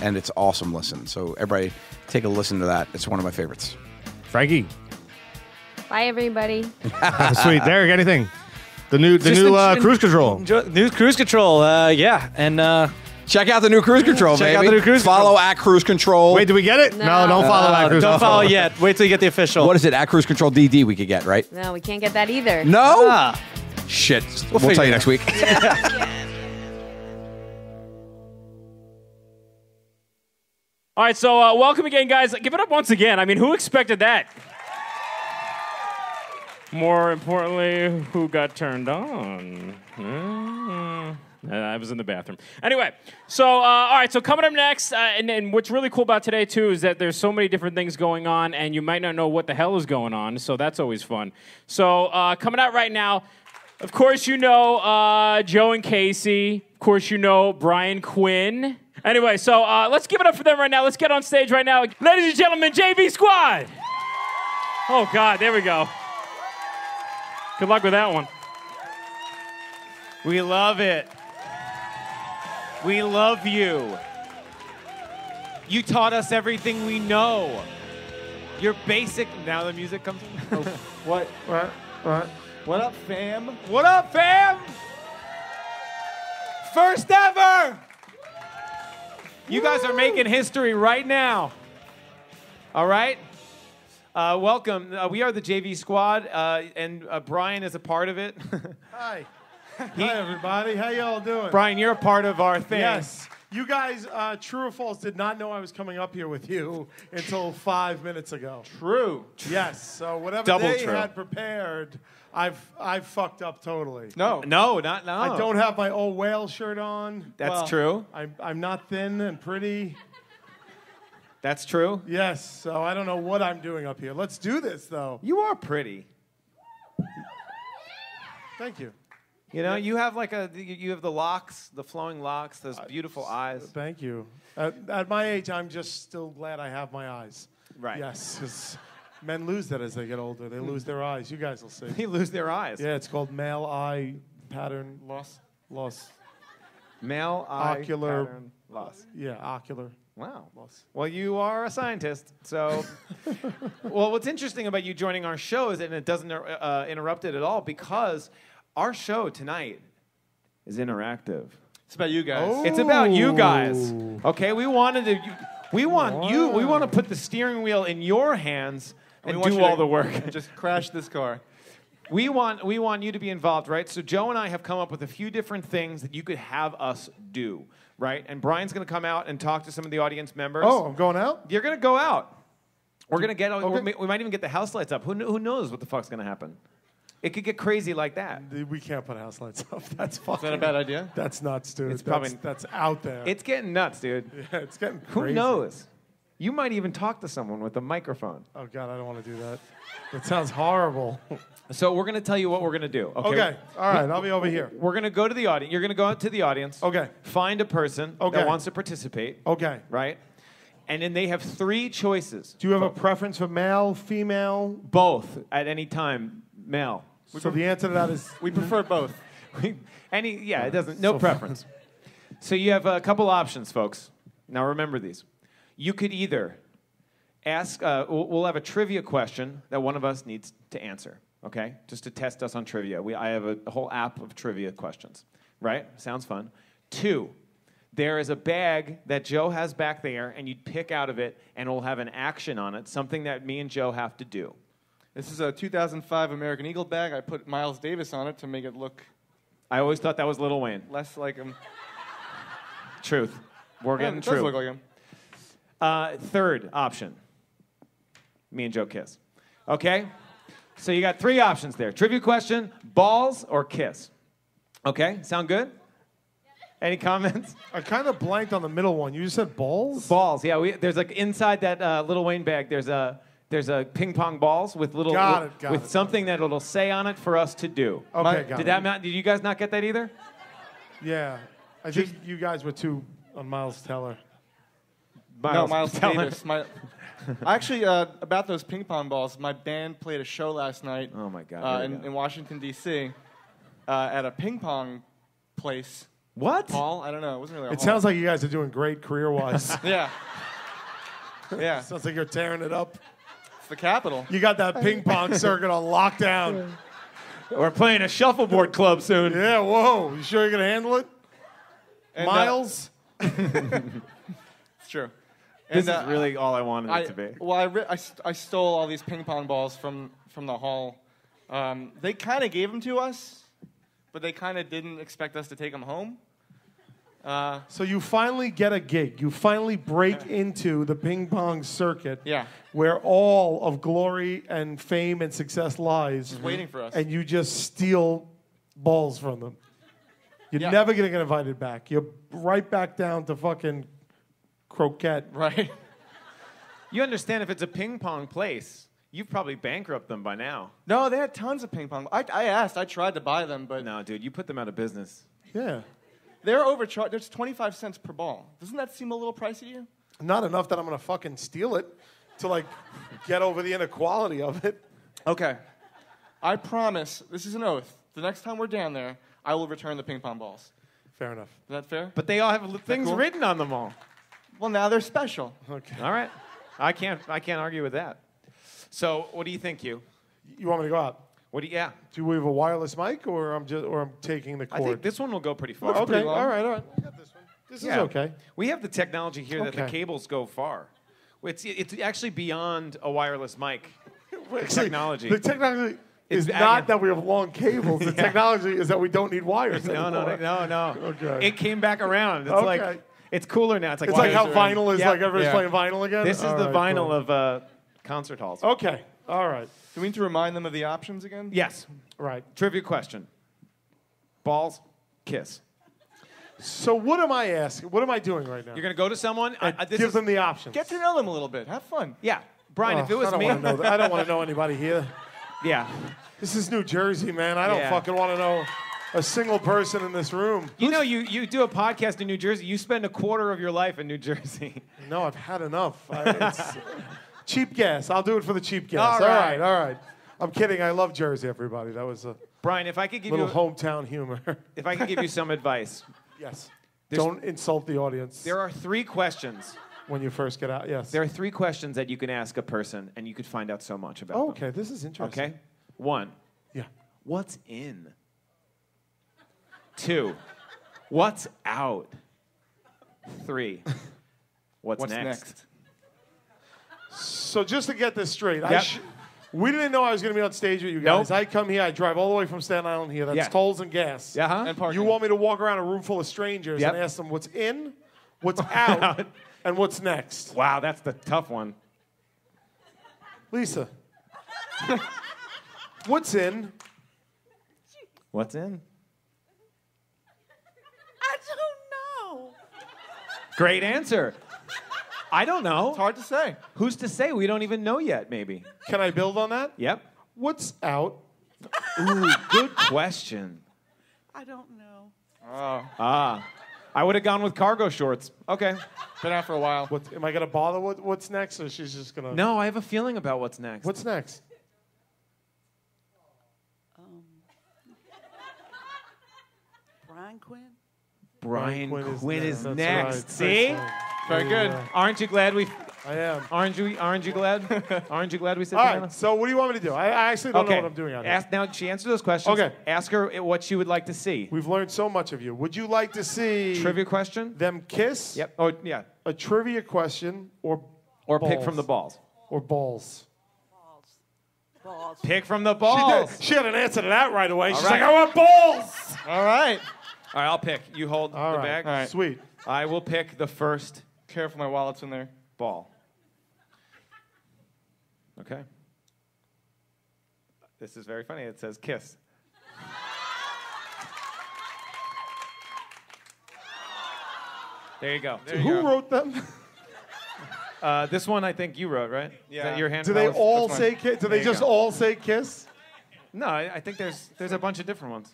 E: and it's awesome. Listen, so everybody take a listen to that. It's one of my favorites.
F: Frankie.
D: Bye, everybody.
F: Sweet. Derek, anything? The new cruise control.
G: New cruise control. Yeah, and
E: check out the new cruise control,
G: check
E: baby.
G: out the new cruise
E: follow
G: control.
E: at cruise control.
F: Wait, do we get it? No, don't follow at cruise
G: don't
F: control.
G: follow yet. Wait till you get the official.
E: What is it? At cruise control DD we could get, right?
D: No, we can't get that either.
E: No.
G: Ah.
E: Shit. We'll
G: figure
E: tell you
G: it
E: next week.
I: All right, so welcome again, guys. Give it up once again. I mean, who expected that? More importantly, who got turned on? I was in the bathroom. Anyway, so, all right, so coming up next, and what's really cool about today, too, is that there's so many different things going on, and you might not know what the hell is going on, so that's always fun. So, coming out right now, of course, you know Joe and Casey. Of course, you know Brian Quinn. Anyway, so let's give it up for them right now. Let's get on stage right now. Ladies and gentlemen, JV Squad. Oh, God, there we go. Good luck with that one.
J: We love it. We love you. You taught us everything we know. Your basic... Now the music comes in. Oh, what? What up, fam? What up, fam? First ever! You guys are making history right now. All right? Welcome. We are the JV Squad, and Brian is a part of it.
K: Hi. Hi, everybody. How y'all doing?
J: Brian, you're a part of our thing.
K: Yes. You guys, true or false, did not know I was coming up here with you until 5 minutes ago.
J: True.
K: Yes. So whatever
J: Double
K: they
J: true.
K: had prepared, I've fucked up totally.
J: No, not no.
K: I don't have my old whale shirt on.
J: That's true.
K: I'm not thin and pretty.
J: That's true.
K: Yes. So I don't know what I'm doing up here. Let's do this, though.
J: You are pretty.
K: Thank you.
J: You know, you have you have the locks, the flowing locks, those beautiful eyes.
K: Thank you. At my age, I'm just still glad I have my eyes.
J: Right.
K: Yes, because men lose that as they get older. They lose their eyes. You guys will see.
J: They lose their eyes.
K: Yeah, it's called male eye pattern
J: Loss.
K: Male
J: eye
K: ocular
J: pattern loss.
K: Yeah, ocular.
J: Wow.
K: Loss.
J: Well, you are a scientist, so. Well, what's interesting about you joining our show is that it doesn't interrupt it at all because our show tonight is interactive.
L: It's about you guys.
K: Oh.
J: It's about you guys. Okay, we want to put the steering wheel in your hands and do all the work.
L: Just crash this car.
J: We want you to be involved, right? So Joe and I have come up with a few different things that you could have us do, right? And Brian's going to come out and talk to some of the audience members.
K: Oh, I'm going out?
J: You're going to go out. We're going to get.
K: Okay.
J: We might even get the house lights up. Who knows what the fuck's going to happen? It could get crazy like that.
K: We can't put house lights up. That's fucking.
L: Is that a bad idea?
K: That's nuts, dude.
J: It's probably
K: that's out there.
J: It's getting nuts, dude.
K: Yeah, it's getting
J: Who
K: crazy.
J: knows? You might even talk to someone with a microphone.
K: Oh God, I don't want to do that. That sounds horrible.
J: So we're going to tell you what we're going to do.
K: Okay. All right. I'll be over here.
J: We're going to go to the audience. You're going to go out to the audience.
K: Okay.
J: Find a person
K: Okay.
J: that wants to participate.
K: Okay.
J: Right? And then they have three choices.
K: Do you have a preference for male, female?
J: Both at any time, male.
K: So the answer to that is
L: We prefer both.
J: It doesn't. No preference. So you have a couple options, folks. Now remember these. You could either ask. We'll have a trivia question that one of us needs to answer. Okay, just to test us on trivia. I have a whole app of trivia questions. Right? Sounds fun. 2. There is a bag that Joe has back there, and you'd pick out of it, and it'll have an action on it, something that me and Joe have to do.
L: This is a 2005 American Eagle bag. I put Miles Davis on it to make it look
J: I always thought that was Lil Wayne.
L: less like him.
J: Truth. We're getting
L: It does
J: true.
L: look like him.
J: Third option. Me and Joe kiss. Okay? So you got 3 options there. Trivia question, balls or kiss. Okay? Sound good? Any comments?
K: I kind of blanked on the middle one. You just said balls?
J: Balls. Yeah, there's like inside that Lil Wayne bag, there's a ping pong balls with little
K: Got
J: with
K: it.
J: something that it'll say on it for us to do.
K: Okay, got
J: Did
K: it.
J: Did you guys not get that either?
K: Yeah. I think you guys were too on Miles Teller.
L: No, Miles
J: Teller.
L: Davis. Actually, about those ping pong balls, my band played a show last night.
J: Oh my God. Here we go.
L: In Washington, D.C. At a ping pong place.
F: What?
L: hall. I don't know. It wasn't really a
K: It
L: hall.
K: sounds like you guys are doing great career-wise.
L: Yeah. Yeah.
K: Sounds like you're tearing it up.
L: It's the capital.
K: You got that ping pong circuit on lockdown.
J: We're playing a shuffleboard club soon.
K: Yeah, whoa. You sure you're going to handle it?
L: And,
K: Miles?
L: It's true.
J: This
L: And,
J: is really all I wanted it to be.
L: Well, I stole all these ping pong balls from the hall. They kind of gave them to us, but they kind of didn't expect us to take them home.
K: So you finally get a gig. You finally break into the ping pong circuit.
L: Yeah.
K: Where all of glory and fame and success lies.
L: Just waiting for us.
K: And you just steal balls from them. You're
L: Yeah.
K: never going to get invited back. You're right back down to fucking croquette.
L: Right.
J: You understand if it's a ping pong place, you've probably bankrupted them by now.
L: No, they had tons of ping pong. I asked. I tried to buy them, but
J: No, dude, you put them out of business.
K: Yeah.
L: they're overcharged. There's 25 cents per ball. Doesn't that seem a little pricey to you?
K: Not enough that I'm going to fucking steal it to, like, get over the inequality of it.
L: Okay. I promise, this is an oath, the next time we're down there, I will return the ping pong balls.
K: Fair enough.
L: Is that fair?
J: But they all have things
L: cool?
J: written on them all.
L: Well, now they're special.
K: Okay.
J: All right. I can't argue with that. So, what do you think, you?
K: You want me to go out?
J: What do you, yeah.
K: Do we have a wireless mic, or I'm taking the
J: I
K: cord?
J: think this one will go pretty far.
K: Okay. All right. I got this one. This is okay.
J: We have the technology here that the
K: Okay.
J: cables go far. It's actually beyond a wireless mic.
K: Actually,
J: technology.
K: The technology
J: It's
K: is
J: back
K: not
J: in-
K: that we have long cables. The
J: Yeah.
K: technology is that we don't need wires
J: No.
K: anymore. Okay.
J: It came back around. It's
K: Okay.
J: like it's cooler now. It's like
K: It's like how
J: wires are in.
K: vinyl is,
J: Yeah.
K: like everybody's
J: Yeah.
K: playing vinyl again?
J: This is
K: All
J: the
K: right,
J: vinyl
K: cool.
J: of concert halls.
K: Okay. All right.
L: Do we need to remind them of the options again?
J: Yes.
K: Right.
J: Trivia question. Balls, kiss.
K: So what am I asking? What am I doing right now?
J: You're gonna go to someone. This
K: Give
J: is-
K: them the options.
L: Get to know them a little bit. Have fun.
J: Yeah, Brian. If it was
K: I don't
J: me,
K: wanna know that. I don't want to know anybody here.
J: yeah.
K: This is New Jersey, man. I don't
J: Yeah.
K: fucking want to know a single person in this room.
J: You know, you do a podcast in New Jersey. You spend a quarter of your life in New Jersey.
K: No, I've had enough. It's cheap gas. I'll do it for the cheap gas.
J: All right.
K: All right. I'm kidding. I love Jersey, everybody. That was a
J: Brian, if I could give
K: little
J: you
K: hometown humor.
J: if I could give you some advice,
K: Yes.
J: There's-
K: Don't insult the audience
J: there are 3 questions.
K: when you first get out. Yes.
J: There are 3 questions that you can ask a person, and you could find out so much about
K: Oh,
J: them.
K: okay. This is interesting.
J: Okay. 1.
K: Yeah.
J: What's in? 2. What's out? 3. What's next?
K: So just to get this straight,
J: Yep.
K: we didn't know I was going to be on stage with you guys.
J: Nope.
K: I come here. I drive all the way from Staten Island here. That's
J: Yeah.
K: tolls and gas.
J: Yeah, huh?
L: And parking.
K: You want me to walk around a room full of strangers
J: Yep.
K: and ask them what's in, what's out, and what's next?
J: Wow, that's the tough one.
K: Lisa, what's in?
J: What's in?
M: I don't know.
J: Great answer. I don't know.
L: It's hard to say.
J: Who's to say? We don't even know yet, maybe.
K: Can I build on that?
J: Yep.
K: What's out?
J: Ooh, good question.
M: I don't know.
J: I would have gone with cargo shorts. Okay.
L: Been out for a while.
K: What, am I going to bother with what's next, or she's just going to...
J: No, I have a feeling about what's next.
K: What's next?
M: Brian Quinn?
J: Brian Quinn is
K: That's
J: next.
K: right.
J: See?
K: That's right.
J: Very good.
K: Yeah.
J: Aren't you glad we?
K: I am.
J: Aren't you glad? Aren't you glad we said
K: All
J: that?
K: right, so what do you want me to do? I actually don't know what I'm doing out here.
J: Ask, now she answered those questions.
K: Okay.
J: Ask her what she would like to see.
K: We've learned so much of you. Would you like to see
J: Trivia question?
K: them kiss?
J: Yep. Oh, yeah.
K: A trivia question or
J: Or pick
K: balls?
J: from the balls.
K: Or balls?
M: Balls.
J: Pick from the balls.
K: She had an answer to that right away.
J: All
K: She's
J: right.
K: like, I want balls.
L: All right.
J: All right, I'll pick. You hold
K: All
J: the
K: right.
J: bag.
L: All right.
K: Sweet.
J: I will pick the first
L: Careful, my wallet's in there.
J: ball. Okay. This is very funny. It says kiss. There you go.
K: Who wrote them?
J: This one I think you wrote, right?
L: Yeah.
J: Is that your hand?
K: Do they
J: That was-
K: all
L: that's mine.
K: say kiss? Do
J: There
K: they
J: you
K: just
J: go.
K: all say kiss?
J: No, I think there's a bunch of different ones.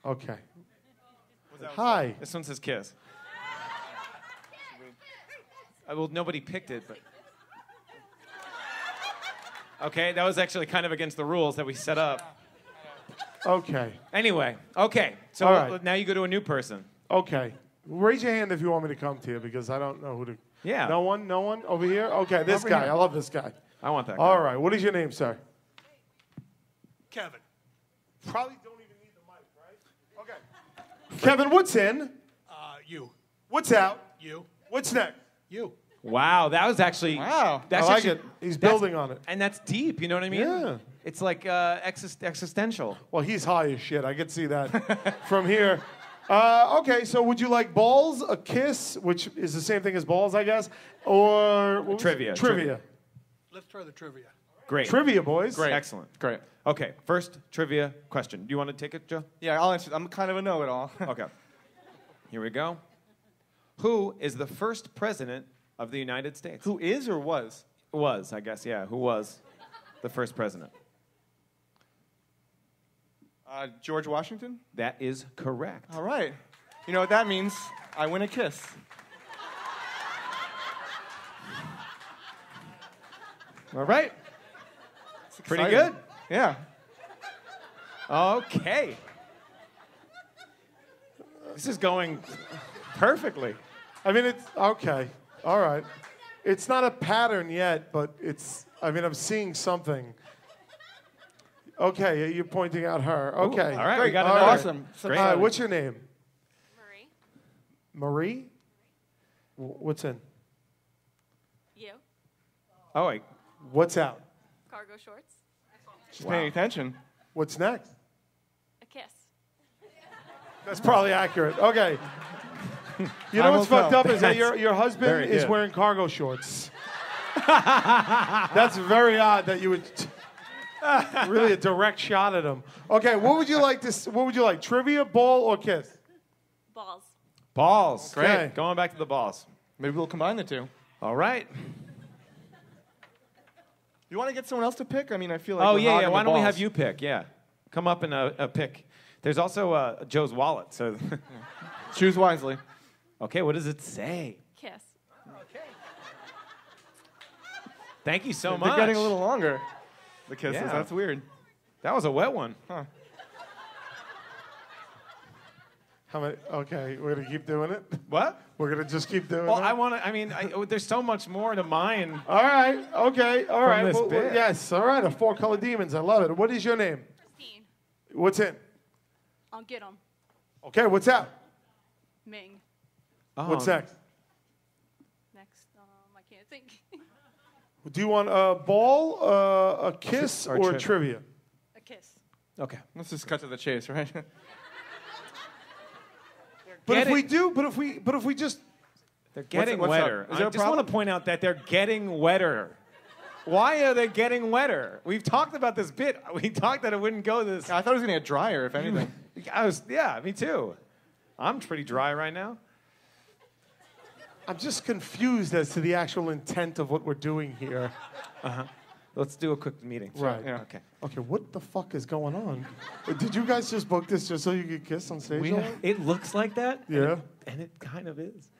K: Okay. Hi.
J: This one says kiss. Well, nobody picked it, but. Okay, that was actually kind of against the rules that we set up.
K: Okay.
J: Anyway, okay. So
K: All right.
J: now you go to a new person.
K: Okay. Raise your hand if you want me to come to you because I don't know who to.
J: Yeah.
K: No one? No one? Over here? Okay, this
J: Over
K: guy.
J: here.
K: I love this guy.
J: I want that guy.
K: All right. What is your name, sir?
N: Kevin.
K: Probably don't even need the mic, right? Okay. Kevin, what's in?
N: You.
K: What's out?
N: You.
K: What's next?
N: You.
J: Wow, that was actually.
K: Wow.
J: That's
K: I like
J: actually,
K: it. He's
J: that's-
K: building on it.
J: And that's deep, you know what I mean?
K: Yeah.
J: It's like existential.
K: Well, he's high as shit. I can see that from here. Okay, so would you like balls, a kiss, which is the same thing as balls, I guess, or what was it?
J: Trivia.
K: Trivia.
N: Let's try the trivia.
J: Great.
K: Trivia, boys.
J: Great. Excellent.
L: Great.
J: Okay, first trivia question. Do you want to take it, Joe?
L: Yeah, I'll answer. I'm kind of a know-it-all.
J: Okay. Here we go. Who is the first president of the United States?
L: Who is or was?
J: Was, I guess, yeah. Who was the first president?
L: George Washington?
J: That is correct.
L: All right. You know what that means? I win a kiss.
J: All right.
L: It's
J: Pretty
L: exciting.
J: good.
L: Yeah.
J: Okay. This is going perfectly.
K: I mean, it's okay. All right. It's not a pattern yet, but I'm seeing something. Okay, you're pointing out her. Okay.
J: All right,
L: Great.
J: we got
K: All
J: another.
K: right.
L: Awesome. So
J: Great.
K: All right, what's your name?
C: Marie.
K: Marie? What's in?
C: You.
J: Oh, wait.
K: What's out?
C: Cargo shorts.
L: She's paying attention.
K: What's next?
C: A kiss.
K: That's probably accurate. Okay. You know
L: I
K: what's
L: will
K: fucked
L: tell.
K: up is that your husband
J: Very
K: is
J: good.
K: wearing cargo shorts. That's very odd that you would really a direct shot at him. Okay, what would you like trivia, ball, or kiss?
C: Balls.
J: Balls.
K: Okay.
J: Great. Going back to the balls.
L: Maybe we'll combine the two.
J: All right.
L: You want to get someone else to pick? I mean, I feel like.
J: Oh,
L: we're
J: yeah.
L: hogging
J: Why
L: the
J: don't we
L: balls.
J: have you pick? Yeah. Come up and pick. There's also Joe's wallet. So,
L: Choose wisely.
J: okay, what does it say?
C: Kiss.
J: Thank you so
L: They're
J: much.
L: getting a little longer. The kisses.
J: Yeah.
L: That's weird.
J: That was a wet one.
L: Huh.
K: How many? Okay, we're gonna keep doing it.
J: What?
K: We're gonna just keep doing
J: Well,
K: it.
J: there's so much more to mine.
K: All right. Okay. All right.
J: this bit.
K: Yes. All right. A four-color demons. I love it. What is your name?
C: Christine.
K: What's in?
C: I'll get them.
K: Okay. What's out?
C: Ming.
K: What's next?
C: Next. I can't think.
K: Do you want a ball, a kiss,
J: Or
K: or
J: tri-
K: trivia?
C: A kiss.
J: Okay.
L: Let's just cut to the chase, right?
K: But if
J: Getting-
K: we do, but if we just,
J: They're getting
L: what's up?
J: wetter.
L: Is there
J: I
L: a
J: just want to point out that they're getting wetter. Why are they getting wetter? We've talked about this bit. We talked that it wouldn't go this.
L: I thought it was going to get drier, if anything.
J: Yeah, me too. I'm pretty dry right now.
K: I'm just confused as to the actual intent of what we're doing here.
J: Let's do a quick meeting.
K: Right.
J: Yeah. Okay.
K: Okay. What the fuck is going on? Did you guys just book this just so you could kiss on stage? all right?
J: It looks like that.
K: Yeah.
J: And it kind of is.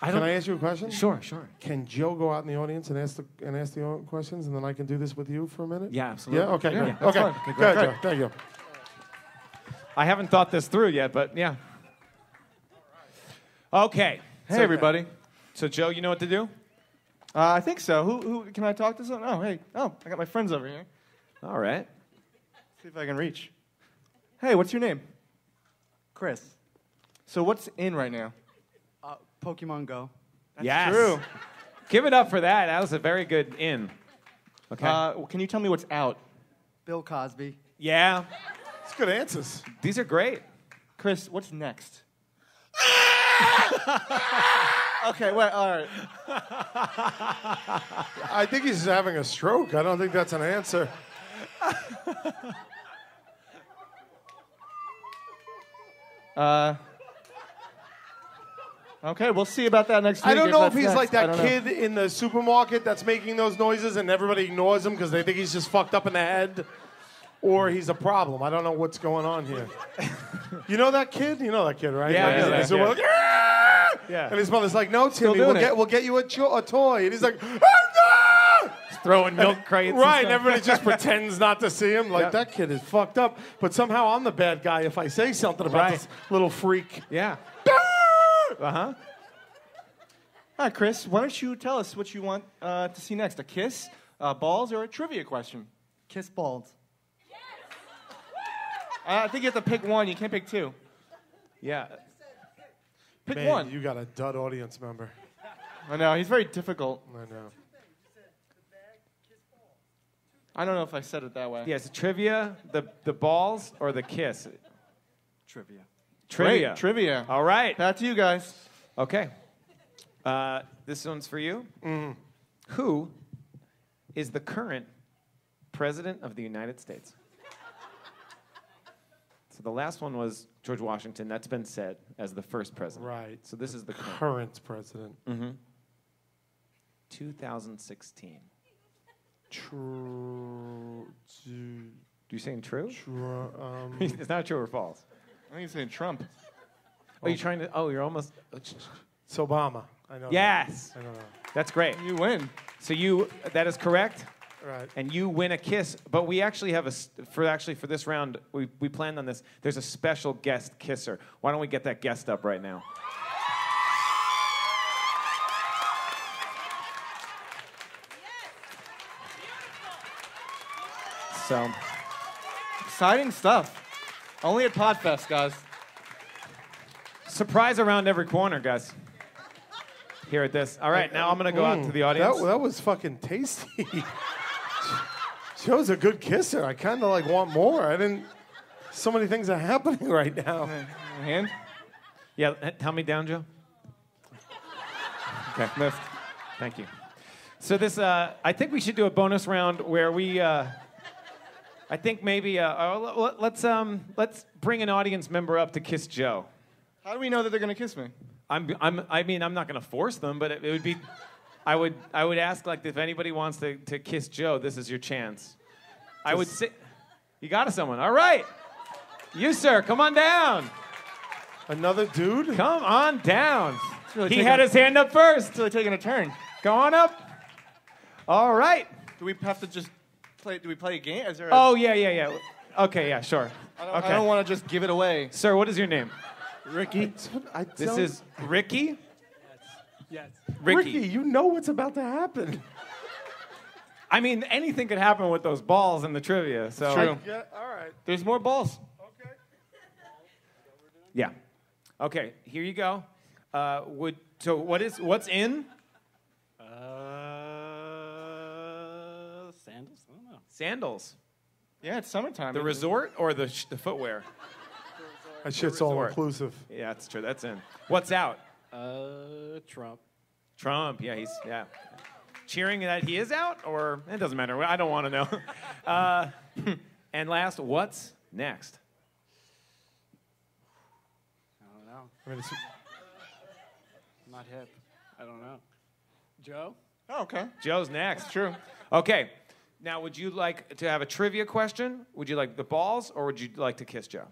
K: Can I ask you a question?
J: Sure.
K: Can Joe go out in the audience and ask the questions, and then I can do this with you for a minute?
J: Yeah, absolutely.
K: Yeah. Okay.
J: Yeah,
K: Good.
J: that's
K: Okay.
J: fine.
K: Good,
J: Great.
K: Joe. Thank you.
J: I haven't thought this through yet, but yeah. Okay.
L: Hey, everybody.
J: So, Joe, you know what to do?
L: I think so. Who can I talk to? Someone? Oh, hey. Oh, I got my friends over here.
J: All right.
L: See if I can reach. Hey, what's your name?
O: Chris.
L: So what's in right now?
O: Pokemon Go.
L: That's
J: Yes.
L: true.
J: Give it up for that. That was a very good in. Okay.
L: Can you tell me what's out?
O: Bill Cosby.
J: Yeah.
K: It's good answers.
J: These are great.
L: Chris, what's next? Okay, wait, all right.
K: I think he's having a stroke. I don't think that's an answer.
L: Okay, we'll see about that next week.
K: I don't know if
L: that's
K: he's
L: next.
K: like
L: I
K: that
L: don't know.
K: kid in the supermarket that's making those noises and everybody ignores him because they think he's just fucked up in the head, or he's a problem. I don't know what's going on here. You know that kid? You know that kid, right?
J: Yeah, I know
K: Like,
J: that
K: like,
J: kid.
K: "Ah!"
J: Yeah.
K: And his mother's like, "No,
L: Still
K: Timmy,
L: doing it.
K: we'll get you a toy." And he's like, "Ah, no!"
F: throwing milk crates.
K: Right,
F: and
K: and everybody just pretends not to see him. Like,
F: Yep.
K: that kid is fucked up. But somehow I'm the bad guy if I say something about
F: Right.
K: this little freak.
F: Yeah.
L: All right, Chris, why don't you tell us what you want to see next? A kiss, balls, or a trivia question?
O: Kiss balls.
L: I think you have to pick one. You can't pick two.
F: Yeah.
L: Pick
K: Man,
L: one.
K: you got a dud audience member.
L: I know. He's very difficult.
K: I know.
L: I don't know if I said it that way.
F: Yes, trivia, the balls, or the kiss?
O: Trivia.
F: Trivia.
L: Great, trivia.
F: All right.
L: Back to you guys.
F: Okay. This one's for you. Who is the current president of the United States? So the last one was George Washington. That's been said as the first president.
K: Right.
F: So this is the
K: Current president.
F: 2016.
K: True.
F: You saying true?
K: True.
F: It's not true or false.
L: I think he's saying Trump.
F: Oh, you're trying to. Oh, you're almost.
K: It's Obama. I know.
F: Yes.
K: That. I know.
F: That's great.
L: You win.
F: So that is correct.
K: Right.
F: And you win a kiss. But we actually have for this round, we planned on this. There's a special guest kisser. Why don't we get that guest up right now? So
L: Exciting stuff. Only at Podfest, guys.
F: surprise around every corner, guys. Here at this. All right, now I'm going to go out to the audience.
K: That was fucking tasty. Joe's a good kisser. I kind of like want more. I didn't. So many things are happening right now.
L: Hand?
F: Yeah, tell me down, Joe. Okay,
L: Missed.
F: Thank you. So this, I think we should do a bonus round where we, I think maybe let's bring an audience member up to kiss Joe.
L: How do we know that they're going to kiss me?
F: I mean, I'm not going to force them, but it would be, I would ask like if anybody wants to kiss Joe, this is your chance. I would say, you got someone. All right, you sir, come on down.
K: Another dude?
F: Come on down.
L: Really
F: He had his hand up first.
L: It's really taking a turn.
F: Go on up. All right.
L: Do we have to just play? Do we play a game? Is there
F: Oh yeah. Okay, yeah, sure.
L: I don't want to just give it away.
F: Sir, what is your name?
K: Ricky.
F: This is Ricky?
N: Yes.
K: Ricky, you know what's about to happen.
F: I mean, anything could happen with those balls in the trivia. So
L: True.
K: Yeah, all right.
L: There's more balls.
F: Yeah. Okay, here you go. What's in?
N: Sandals? I don't know.
F: Sandals.
L: Yeah, it's summertime.
F: The resort or the footwear?
K: That shit's all
F: resort.
K: inclusive.
F: Yeah, that's true. That's in. What's out?
N: Trump.
F: Trump. Yeah, he's cheering that he is out, or it doesn't matter. I don't want to know. And last, what's next?
N: I don't know.
K: I mean,
N: I'm not hip. I don't know. Joe?
L: Oh, okay.
F: Joe's next.
L: That's true.
F: Okay. Now, would you like to have a trivia question? Would you like the balls, or would you like to kiss Joe?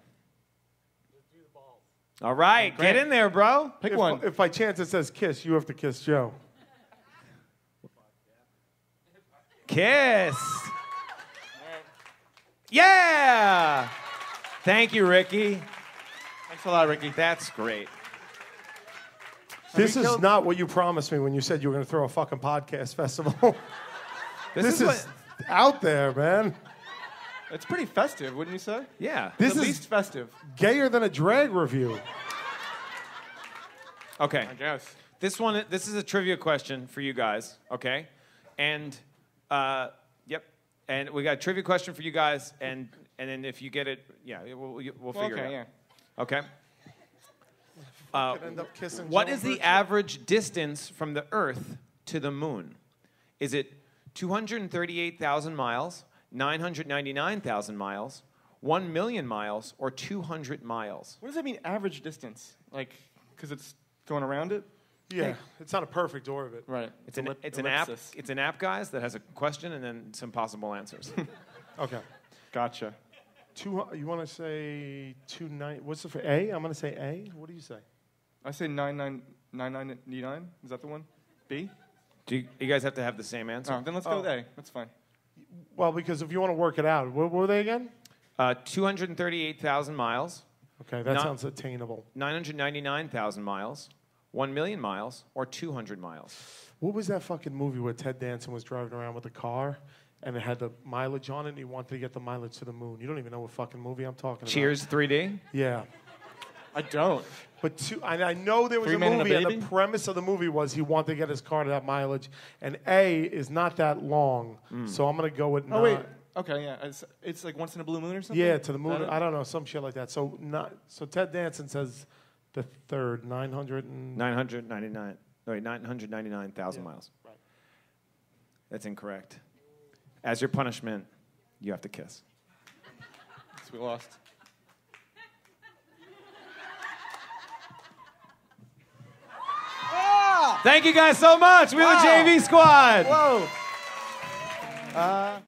F: All right, get in there, bro.
L: Pick one.
K: If by chance it says kiss, you have to kiss Joe.
F: Kiss. Yeah. Thank you, Ricky.
L: Thanks a lot, Ricky.
F: That's great.
K: This is not what you promised me when you said you were going to throw a fucking podcast festival. This is out there, man.
L: It's pretty festive, wouldn't you say?
F: Yeah.
K: This
L: It's at
K: is
L: least festive.
K: gayer than a drag review.
F: Okay.
L: I guess.
F: This is a trivia question for you guys, okay? And, yep. And we got a trivia question for you guys, and then if you get it, yeah, we'll figure it out.
L: Yeah.
F: Okay?
K: Could end up kissing
F: What
K: Joe
F: is the
K: Virtue.
F: average distance from the Earth to the Moon? Is it 238,000 miles, 999,000 miles, 1 million miles, or 200 miles?
L: What does that mean, average distance? Like, because it's going around it?
K: Yeah, it's not a perfect orbit.
L: Right.
F: It's an app. It's an app, guys, that has a question and then some possible answers.
K: Okay.
L: Gotcha.
K: You want to say 290? What's the A? I'm going to say A. What do you say?
L: I say 9999. Is that the one? B?
J: Do you guys have to have the same answer?
L: Then let's go with A. That's fine.
K: Well, because if you want to work it out, what were they again?
J: 238,000 miles.
K: Okay, that sounds attainable.
J: 999,000 miles, 1 million miles, or 200 miles.
K: What was that fucking movie where Ted Danson was driving around with a car and it had the mileage on it and he wanted to get the mileage to the moon? You don't even know what fucking movie I'm talking about.
J: Cheers 3D?
K: Yeah.
L: I don't.
K: But I know there was
L: Three
K: a
L: Men and a
K: movie, and
L: Baby?
K: the premise of the movie was he wanted to get his car to that mileage, and A is not that long, so I'm going to go with
L: Oh, wait. Okay, yeah. It's like once in a blue moon or something?
K: Yeah, to the
L: Is
K: moon.
L: that it?
K: I don't know, some shit like that. So Ted Danson says the third,
J: 999,000 miles.
K: Right.
J: That's incorrect. As your punishment, you have to kiss.
L: We lost.
J: Thank you guys so much. We're the JV squad.
L: Whoa.